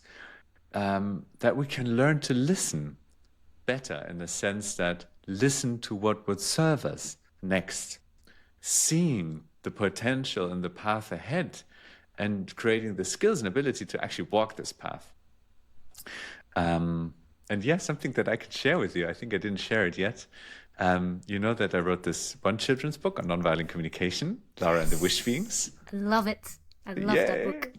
that we can learn to listen better, in the sense that listen to what would serve us next, seeing the potential and the path ahead, and creating the skills and ability to actually walk this path. Something that I can share with you. I think I didn't share it yet. You know that I wrote this one children's book on nonviolent communication, Lara and the Wish Beings. I love it. I love that book.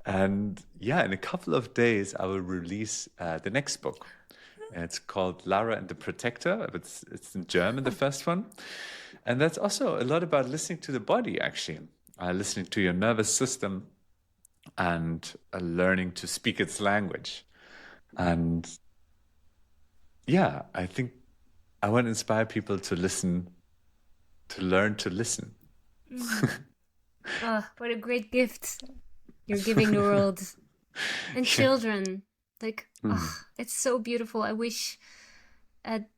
And in a couple of days, I will release the next book. It's called Lara and the Protector. It's in German, the first one. And that's also a lot about listening to the body, actually. Listening to your nervous system and learning to speak its language. And yeah, I think I want to inspire people to listen, to learn to listen. Mm. Oh, what a great gift you're giving the world and Yeah. children. Like, Mm. oh, it's so beautiful. I wish at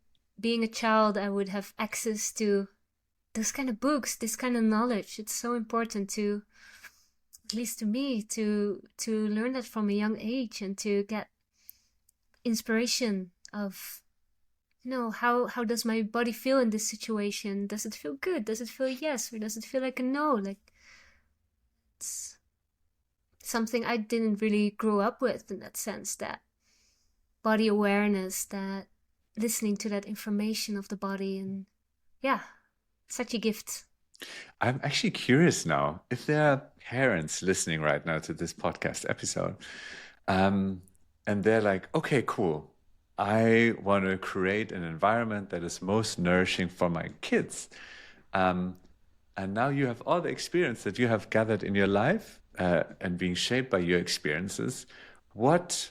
being a child I would have access to those kind of books, this kind of knowledge. It's so important to, at least to me, to learn that from a young age and to get inspiration of, how does my body feel in this situation? Does it feel good? Does it feel yes, or does it feel like a no? Like, it's something I didn't really grow up with, in that sense, that body awareness, that listening to that information of the body. And yeah, such a gift. I'm actually curious now if there are parents listening right now to this podcast episode, um, and they're like, okay, cool. I want to create an environment that is most nourishing for my kids. Um, and now you have all the experience that you have gathered in your life and being shaped by your experiences. What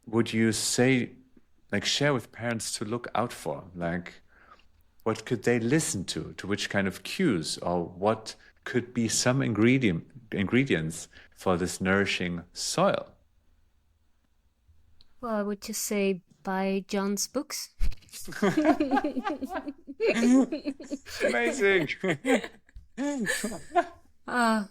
would you say, like, share with parents to look out for? Like, what could they listen to which kind of cues, or what could be some ingredients for this nourishing soil? Well, I would just say buy John's books. Amazing. uh,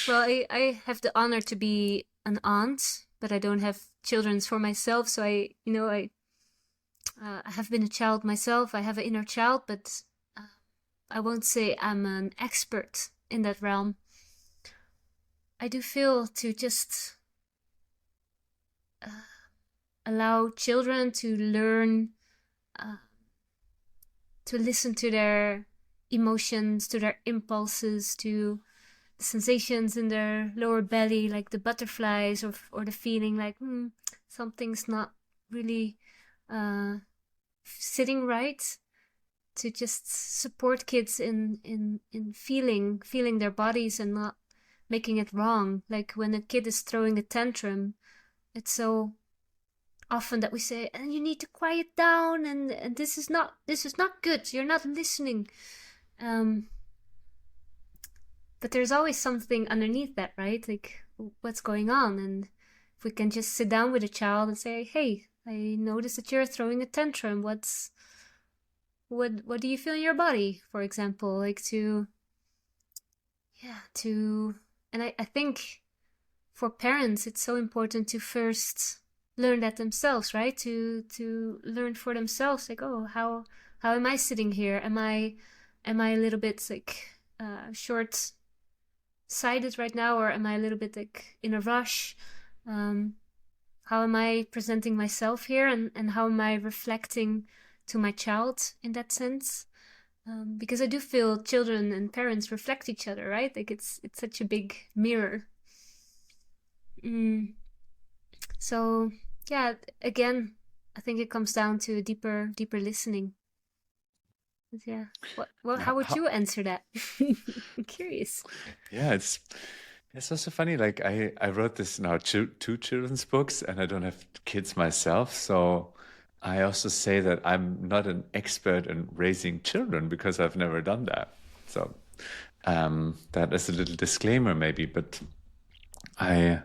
well, I have the honor to be an aunt, but I don't have children for myself. So I have been a child myself. I have an inner child, but I won't say I'm an expert in that realm. I do feel to just allow children to learn to listen to their emotions, to their impulses, to the sensations in their lower belly, like the butterflies, or the feeling like something's not really sitting right. To just support kids in feeling their bodies and not making it wrong. Like when a kid is throwing a tantrum, it's so often that we say, and you need to quiet down, and this is not good, you're not listening. But there's always something underneath that, right? Like, what's going on? And if we can just sit down with a child and say, hey, I notice that you're throwing a tantrum. What do you feel in your body, for example? Like and I think for parents it's so important to first learn that themselves, right? To learn for themselves, like, oh, how am I sitting here? Am I a little bit like short sighted right now, or am I a little bit like in a rush? How am I presenting myself here, and how am I reflecting to my child in that sense? Because I do feel children and parents reflect each other, right? Like it's such a big mirror. So yeah, again, I think it comes down to deeper listening. But yeah, how would you answer that? I'm curious. Yeah, it's also funny. Like I wrote this now two children's books, and I don't have kids myself, so I also say that I'm not an expert in raising children because I've never done that. So that is a little disclaimer, maybe. But I,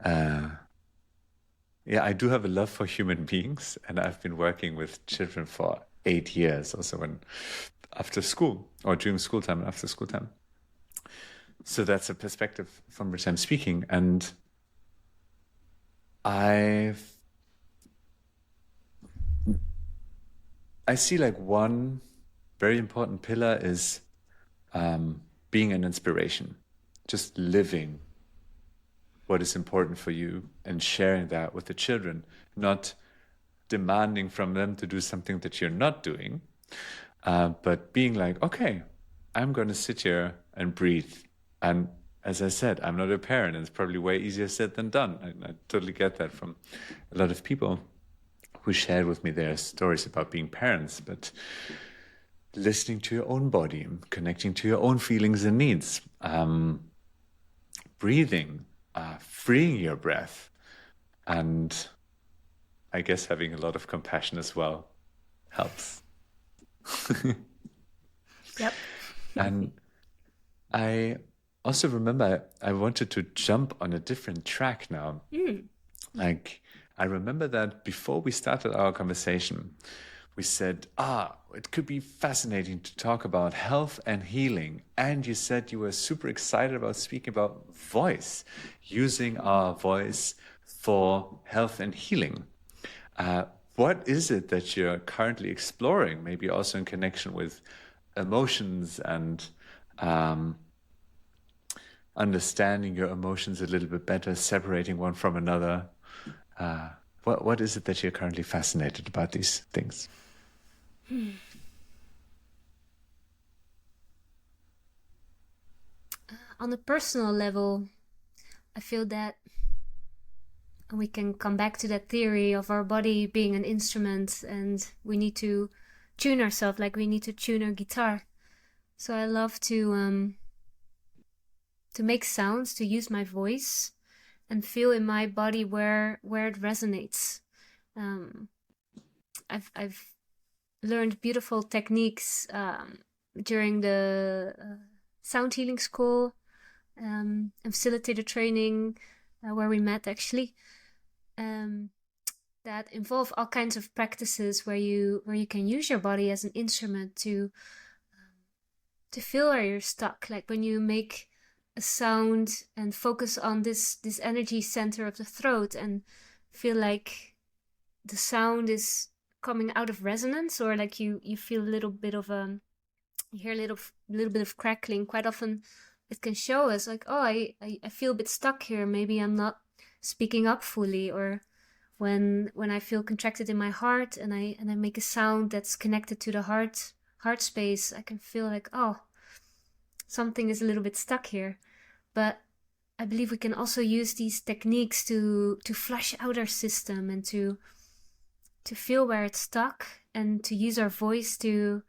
yeah, I do have a love for human beings, and I've been working with children for 8 years, also when after school or during school time and after school time. So that's a perspective from which I'm speaking, and I see like one very important pillar is being an inspiration, just living what is important for you and sharing that with the children, not demanding from them to do something that you're not doing, but being like, okay, I'm going to sit here and breathe. And as I said, I'm not a parent, and it's probably way easier said than done. I totally get that from a lot of people who shared with me their stories about being parents, but listening to your own body, connecting to your own feelings and needs, breathing, freeing your breath, And I guess having a lot of compassion as well helps. Yep. And I also remember I wanted to jump on a different track now. Mm. Like, I remember that before we started our conversation, we said, it could be fascinating to talk about health and healing. And you said you were super excited about speaking about voice, using our voice for health and healing. What is it that you're currently exploring, maybe also in connection with emotions and understanding your emotions a little bit better, separating one from another? What is it that you're currently fascinated about these things? On a personal level, I feel that we can come back to that theory of our body being an instrument and we need to tune ourselves like we need to tune our guitar. So I love to make sounds, to use my voice and feel in my body where it resonates. I've learned beautiful techniques during the sound healing school and facilitator training where we met actually. That involve all kinds of practices where you can use your body as an instrument to feel where you're stuck. Like when you make a sound and focus on this energy center of the throat and feel like the sound is coming out of resonance, or like you feel a little bit of you hear a little bit of crackling. Quite often it can show us like, oh, I feel a bit stuck here, maybe I'm not speaking up fully. Or when I feel contracted in my heart and I make a sound that's connected to the heart space, I can feel like, oh, something is a little bit stuck here. But I believe we can also use these techniques to flush out our system and to feel where it's stuck, and to use our voice to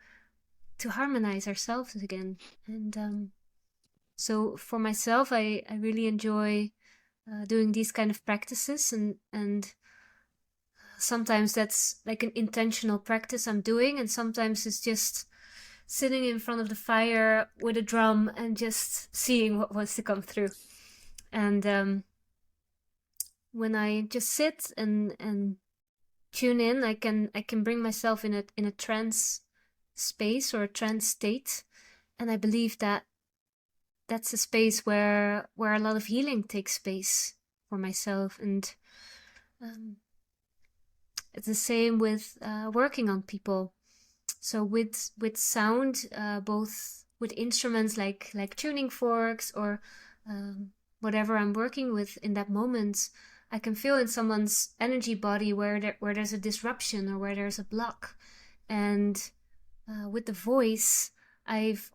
harmonize ourselves again. And so for myself, I really enjoy doing these kind of practices, and sometimes that's like an intentional practice I'm doing, and sometimes it's just sitting in front of the fire with a drum and just seeing what wants to come through. And when I just sit and tune in, I can bring myself in a trance space or a trance state, and I believe that that's a space where a lot of healing takes place for myself. And it's the same with working on people. So with sound, both with instruments like tuning forks or whatever I'm working with in that moment, I can feel in someone's energy body where there's a disruption or where there's a block. And with the voice, I've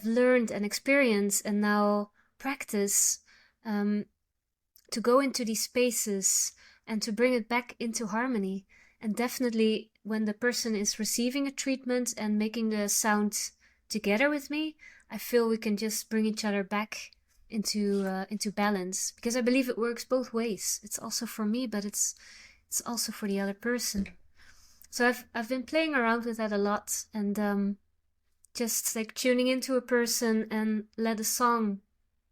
learned and experienced and now practice to go into these spaces and to bring it back into harmony. And definitely when the person is receiving a treatment and making the sound together with me, I feel we can just bring each other back into balance, because I believe it works both ways. It's also for me, but it's also for the other person. So I've been playing around with that a lot, and just like tuning into a person and let a song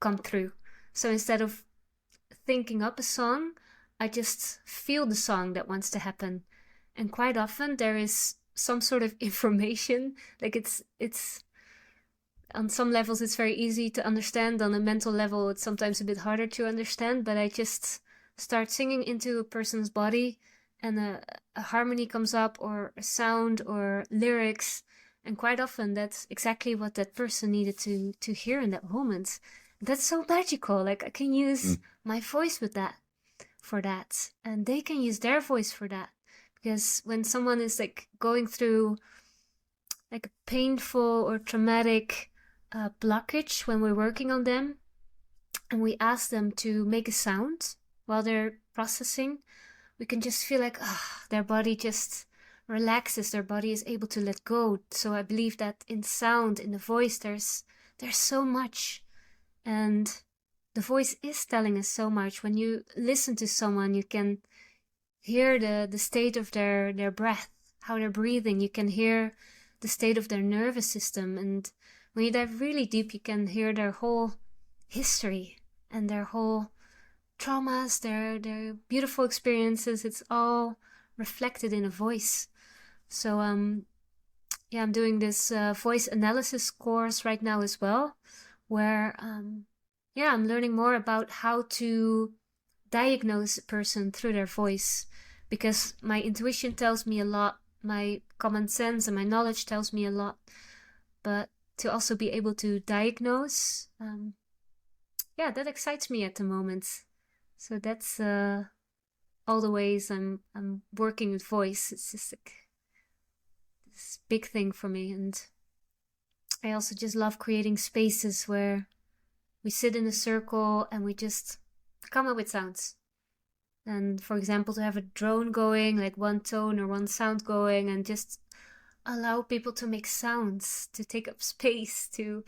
come through. So instead of thinking up a song, I just feel the song that wants to happen. And quite often there is some sort of information, like it's on some levels it's very easy to understand. On a mental level it's sometimes a bit harder to understand, but I just start singing into a person's body and a harmony comes up, or a sound or lyrics, and quite often that's exactly what that person needed to hear in that moment. That's so magical. Like I can use my voice with that, for that, and they can use their voice for that. Because when someone is like going through like a painful or traumatic blockage, when we're working on them and we ask them to make a sound while they're processing, we can just feel like their body just relaxes, their body is able to let go. So I believe that in sound, in the voice, there's so much. And the voice is telling us so much. When you listen to someone, you can hear the state of their breath, how they're breathing. You can hear the state of their nervous system. And when you dive really deep, you can hear their whole history and their whole traumas, their beautiful experiences. It's all reflected in a voice. So I'm doing this voice analysis course right now as well, where I'm learning more about how to diagnose a person through their voice, because my intuition tells me a lot, my common sense and my knowledge tells me a lot, but to also be able to diagnose, that excites me at the moment. So that's all the ways I'm working with voice. It's just like this big thing for me. And I also just love creating spaces where we sit in a circle and we just come up with sounds. And for example, to have a drone going, like one tone or one sound going, and just allow people to make sounds, to take up space, to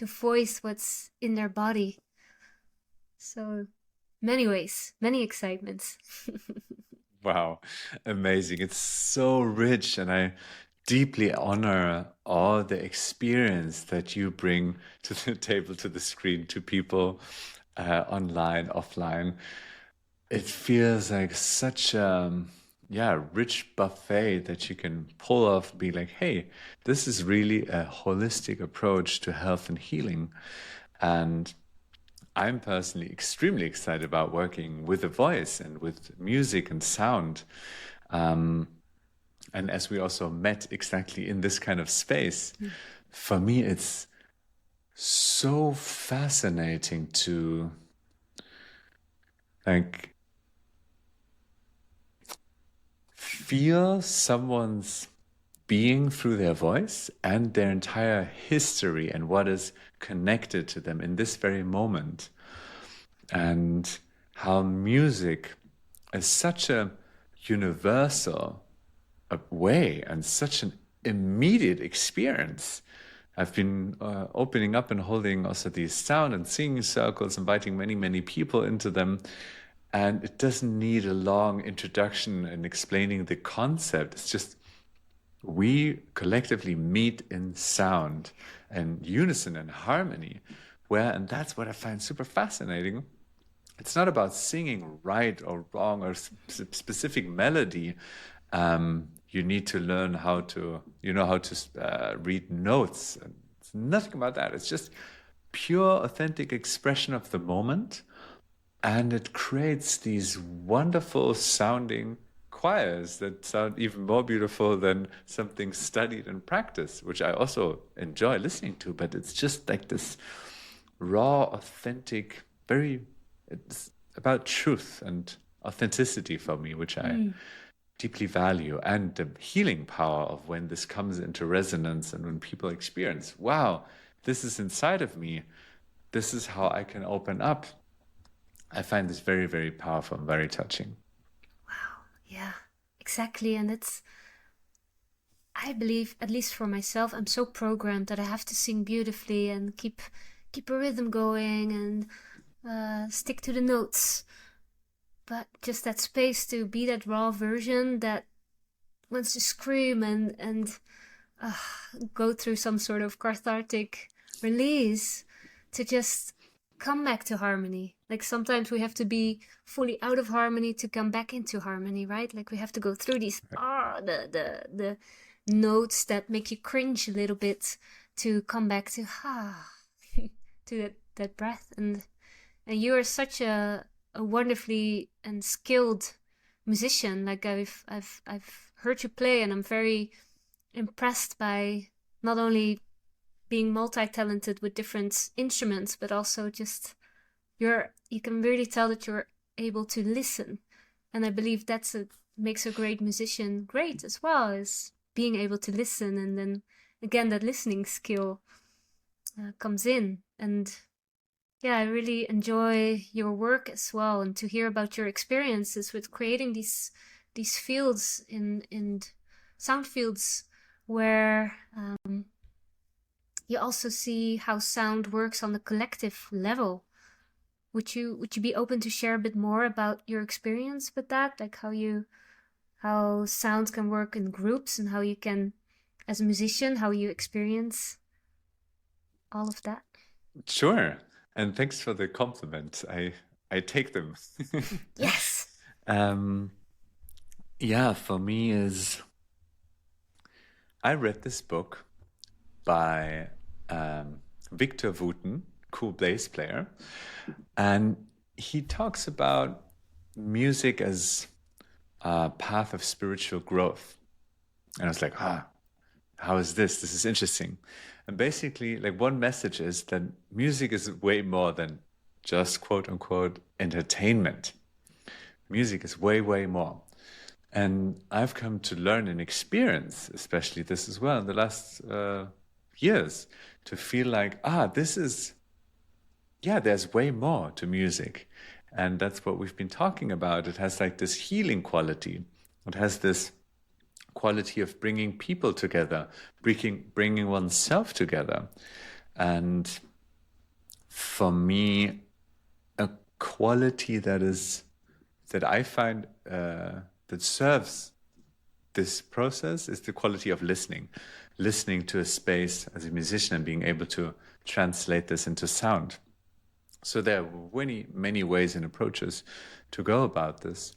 voice what's in their body. So many ways, many excitements. Wow, amazing. It's so rich, and I deeply honor all the experience that you bring to the table, to the screen, to people online, offline. It feels like such a rich buffet that you can pull off, be like, hey, this is really a holistic approach to health and healing. And I'm personally extremely excited about working with a voice and with music and sound. And as we also met exactly in this kind of space, for me, it's so fascinating to like feel someone's being through their voice and their entire history and what is connected to them in this very moment. And how music is such a universal way and such an immediate experience. I've been opening up and holding also these sound and singing circles, inviting many, many people into them. And it doesn't need a long introduction and explaining the concept. It's just we collectively meet in sound and unison and harmony. And that's what I find super fascinating. It's not about singing right or wrong or specific melody. You need to learn how to read notes. It's nothing about that. It's just pure, authentic expression of the moment. And it creates these wonderful sounding choirs that sound even more beautiful than something studied and practiced, which I also enjoy listening to. But it's just like this raw, authentic, it's about truth and authenticity for me, which I deeply value, and the healing power of when this comes into resonance and when people experience, wow, this is inside of me. This is how I can open up. I find this very, very powerful and very touching. Wow, yeah, exactly. And I believe, at least for myself, I'm so programmed that I have to sing beautifully and keep a rhythm going and stick to the notes. But just that space to be that raw version that wants to scream and go through some sort of cathartic release, to just come back to harmony. Like sometimes we have to be fully out of harmony to come back into harmony, right? Like we have to go through these the notes that make you cringe a little bit to come back to to that breath. And you are such a wonderfully and skilled musician. Like I've heard you play, and I'm very impressed by not only being multi-talented with different instruments, but also just you can really tell that you're able to listen. And I believe makes a great musician great as well, is being able to listen. And then again, that listening skill comes in. And yeah, I really enjoy your work as well, and to hear about your experiences with creating these fields in sound fields where you also see how sound works on the collective level. would you be open to share a bit more about your experience with that, like how sound can work in groups and how you can, as a musician, how you experience all of that? Sure. And thanks for the compliment. I take them. Yes. um, yeah, for me is I read this book by Victor Wooten, cool bass player, and he talks about music as a path of spiritual growth. And I was like, how is this? This is interesting. And basically, like one message is that music is way more than just quote unquote entertainment. Music is way, way more. And I've come to learn and experience, especially this as well in the last years, to feel like, there's way more to music. And that's what we've been talking about. It has like this healing quality. It has this quality of bringing people together, bringing oneself together. And for me, a quality that I find that serves this process is the quality of listening to a space as a musician and being able to translate this into sound. So there are many, many ways and approaches to go about this.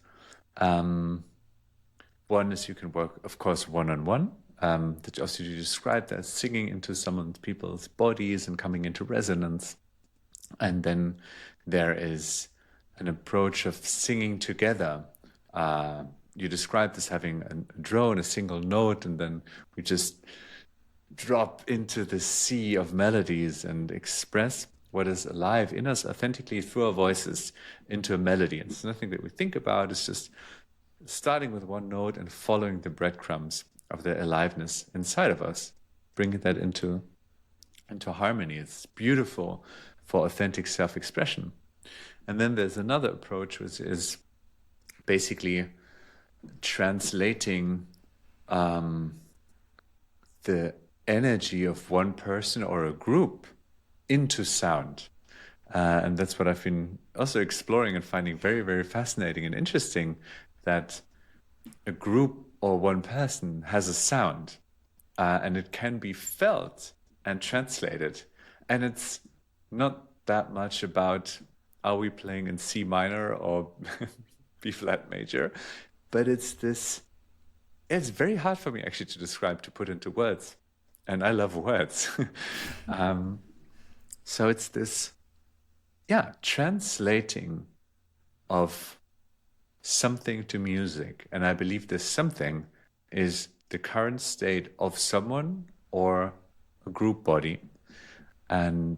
One is you can work, of course, one-on-one. That also you described as singing into some people's bodies and coming into resonance. And then there is an approach of singing together. You described this having a drone, a single note, and then we just drop into the sea of melodies and express what is alive in us authentically through our voices into a melody. And it's nothing that we think about. It's just starting with one note and following the breadcrumbs of the aliveness inside of us, bringing that into harmony. It's beautiful for authentic self-expression. And then there's another approach, which is basically translating the energy of one person or a group into sound. And that's what I've been also exploring and finding very, very fascinating and interesting, that a group or one person has a sound and it can be felt and translated. And it's not that much about, are we playing in C minor or B flat major? But it's very hard for me actually to describe, to put into words. And I love words. So it's this, translating of something to music. And I believe this something is the current state of someone or a group body. And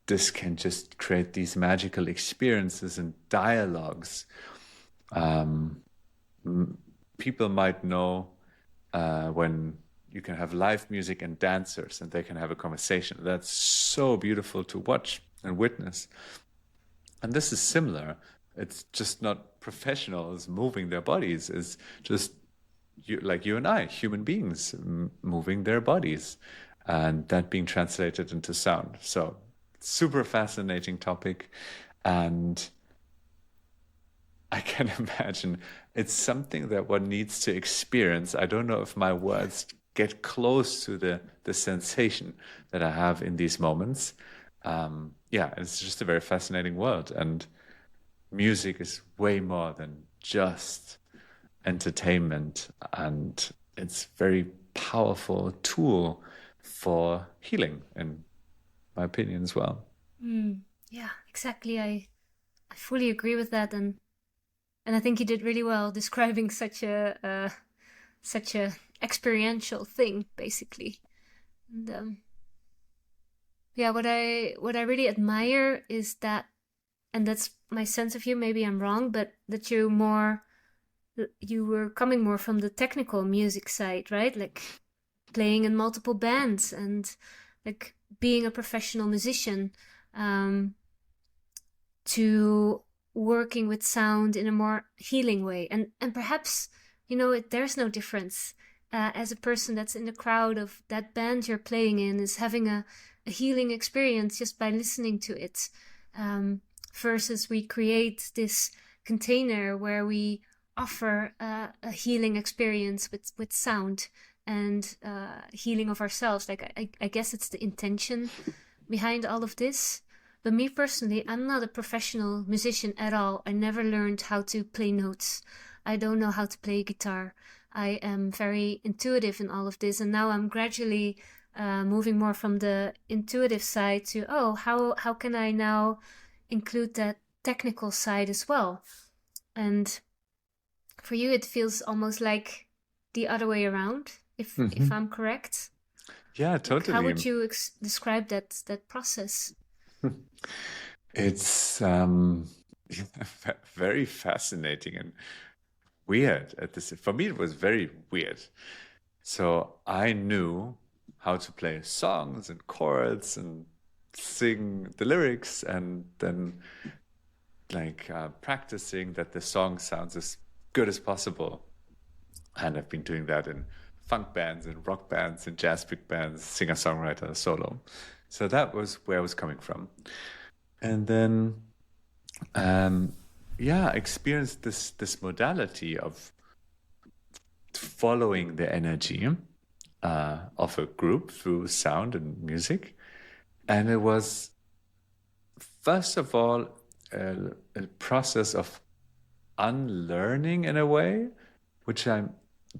this can just create these magical experiences and dialogues. People might know when you can have live music and dancers and they can have a conversation. That's so beautiful to watch and witness. And this is similar. It's just not professionals moving their bodies. It's just like you and I, human beings moving their bodies, and that being translated into sound. So super fascinating topic. And I can imagine it's something that one needs to experience. I don't know if my words get close to the sensation that I have in these moments. It's just a very fascinating world. And music is way more than just entertainment. And it's a very powerful tool for healing, in my opinion as well. Yeah, exactly. I fully agree with that. And I think you did really well describing such a experiential thing, basically. And what I really admire is that, and that's my sense of you, maybe I'm wrong, but that you were coming more from the technical music side, right? Like playing in multiple bands and like being a professional musician, to working with sound in a more healing way. And perhaps, there's no difference. As a person that's in the crowd of that band you're playing in is having a healing experience just by listening to it. versus we create this container where we offer a healing experience with sound and healing of ourselves. Like I guess it's the intention behind all of this. But me personally, I'm not a professional musician at all. I never learned how to play notes. I don't know how to play guitar. I am very intuitive in all of this, and now I'm gradually moving more from the intuitive side to, how can I now include that technical side as well? And for you, it feels almost like the other way around, if I'm correct. Yeah, Like, totally. how would you describe that process? It's very fascinating and weird at this. For me, it was very weird. So I knew how to play songs and chords and sing the lyrics, and then practicing that the song sounds as good as possible. And I've been doing that in funk bands and rock bands and jazz big bands, singer-songwriter, solo. So that was where I was coming from. And then, experienced this modality of following the energy of a group through sound and music. And it was, first of all, a process of unlearning in a way,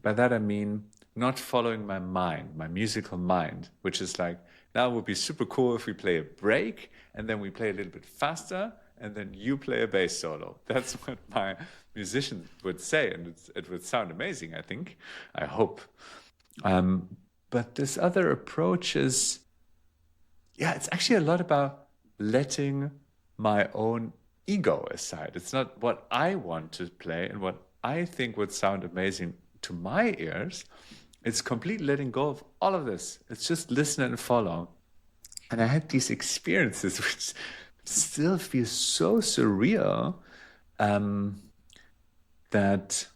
by that I mean not following my mind, my musical mind, which is like, now it would be super cool if we play a break and then we play a little bit faster and then you play a bass solo. That's what my musician would say, and it would sound amazing, I think. I hope. But this other approach is, it's actually a lot about letting my own ego aside. It's not what I want to play and what I think would sound amazing to my ears. It's complete letting go of all of this. It's just listen and follow. And I had these experiences which still feel so surreal, that,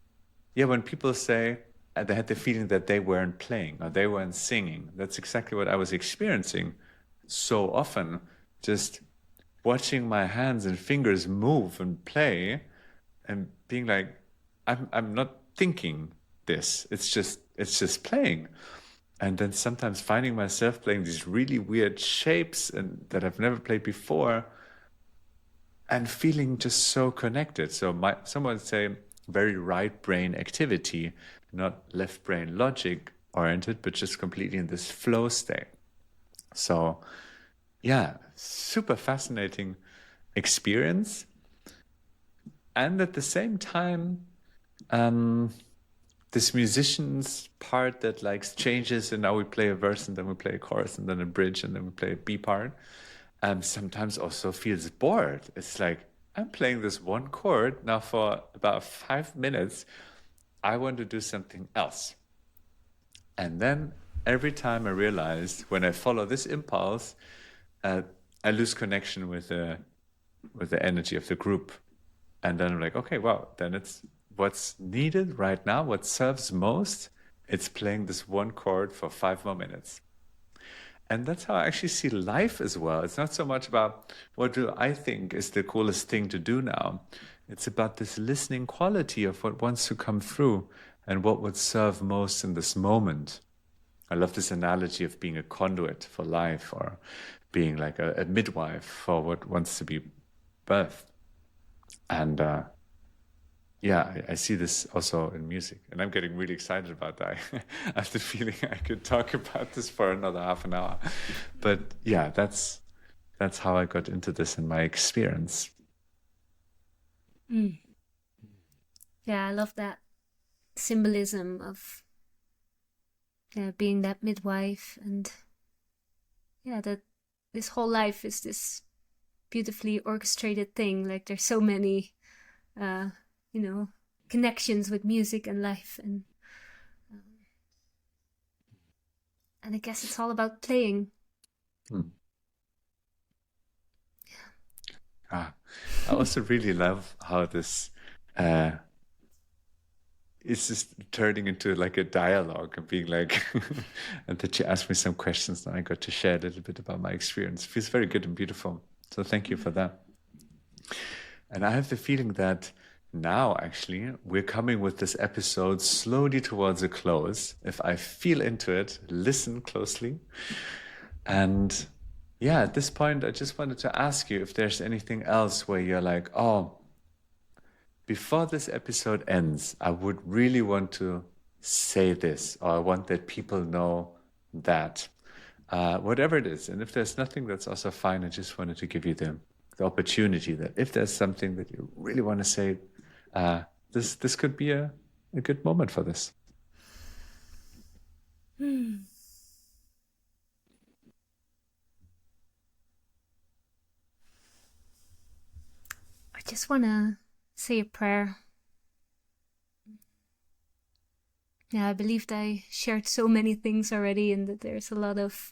when people say they had the feeling that they weren't playing or they weren't singing, that's exactly what I was experiencing so often. Just watching my hands and fingers move and play and being like, I'm not thinking this. It's just playing. And then sometimes finding myself playing these really weird shapes and that I've never played before, and feeling just so connected. So someone would say very right brain activity, not left brain logic oriented, but just completely in this flow state. So super fascinating experience. And at the same time, this musician's part that changes, and now we play a verse and then we play a chorus and then a bridge and then we play a B part, sometimes also feels bored. It's like, I'm playing this one chord now for about 5 minutes. I want to do something else. And then every time I realized, when I follow this impulse, I lose connection with the energy of the group. And then I'm like, okay, well, then it's what's needed right now, what serves most, it's playing this one chord for 5 more minutes. And that's how I actually see life as well. It's not so much about what do I think is the coolest thing to do now. It's about this listening quality of what wants to come through and what would serve most in this moment. I love this analogy of being a conduit for life, or being like a midwife for what wants to be birthed. And I see this also in music, and I'm getting really excited about that. I have the feeling I could talk about this for another half an hour. But that's how I got into this in my experience. Yeah, I love that symbolism of being that midwife, and that this whole life is this beautifully orchestrated thing. Like, there's so many connections with music and life, and I guess it's all about playing. I also really love how this is just turning into like a dialogue and being like, and that you asked me some questions and I got to share a little bit about my experience. It feels very good and beautiful. So thank you for that. And I have the feeling that now, actually, we're coming with this episode slowly towards a close. If I feel into it, listen closely. And yeah, at this point, I just wanted to ask you if there's anything else where you're like, oh, before this episode ends, I would really want to say this, or I want that people know that, whatever it is. And if there's nothing, that's also fine. I just wanted to give you the opportunity that if there's something that you really want to say, this could be a good moment for this. I just want to say a prayer. Yeah, I believed I shared so many things already, and that there's a lot of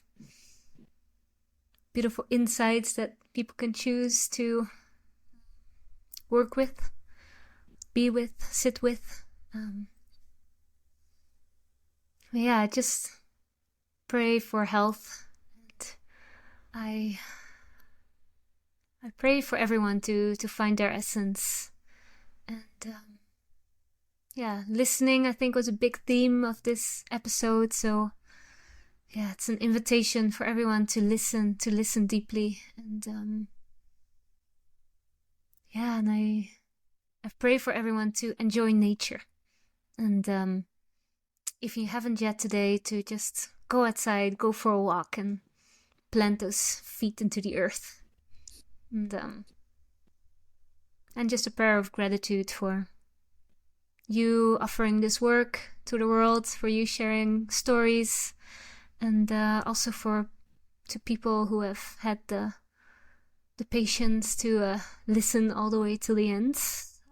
beautiful insights that people can choose to work with, be with, sit with. Yeah, I just pray for health. And I pray for everyone to find their essence. And yeah, listening, I think, was a big theme of this episode. So yeah, it's an invitation for everyone to listen deeply. And yeah, and I pray for everyone to enjoy nature. And if you haven't yet today, to just go outside, go for a walk, and plant those feet into the earth. And just a prayer of gratitude for you offering this work to the world, for you sharing stories, and also to people who have had the patience to listen all the way till the end.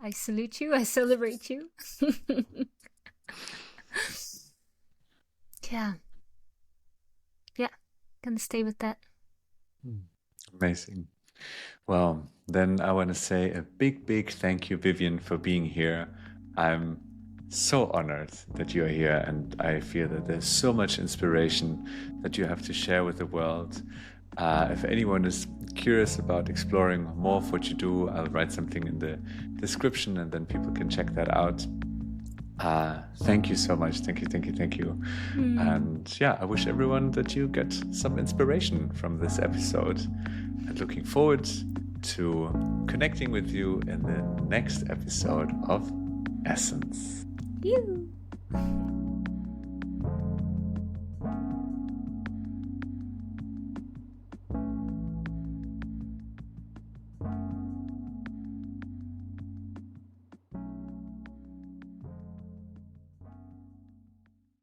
I salute you. I celebrate you. Yeah. Gonna stay with that. Amazing. Well, then I want to say a big thank you, Vivian, for being here. I'm so honored that you're here, and I feel that there's so much inspiration that you have to share with the world. If anyone is curious about exploring more of what you do, I'll write something in the description, and then people can check that out. Thank you so much. Thank you. And yeah, I wish everyone that you get some inspiration from this episode, and looking forward to connecting with you in the next episode of Essence. You.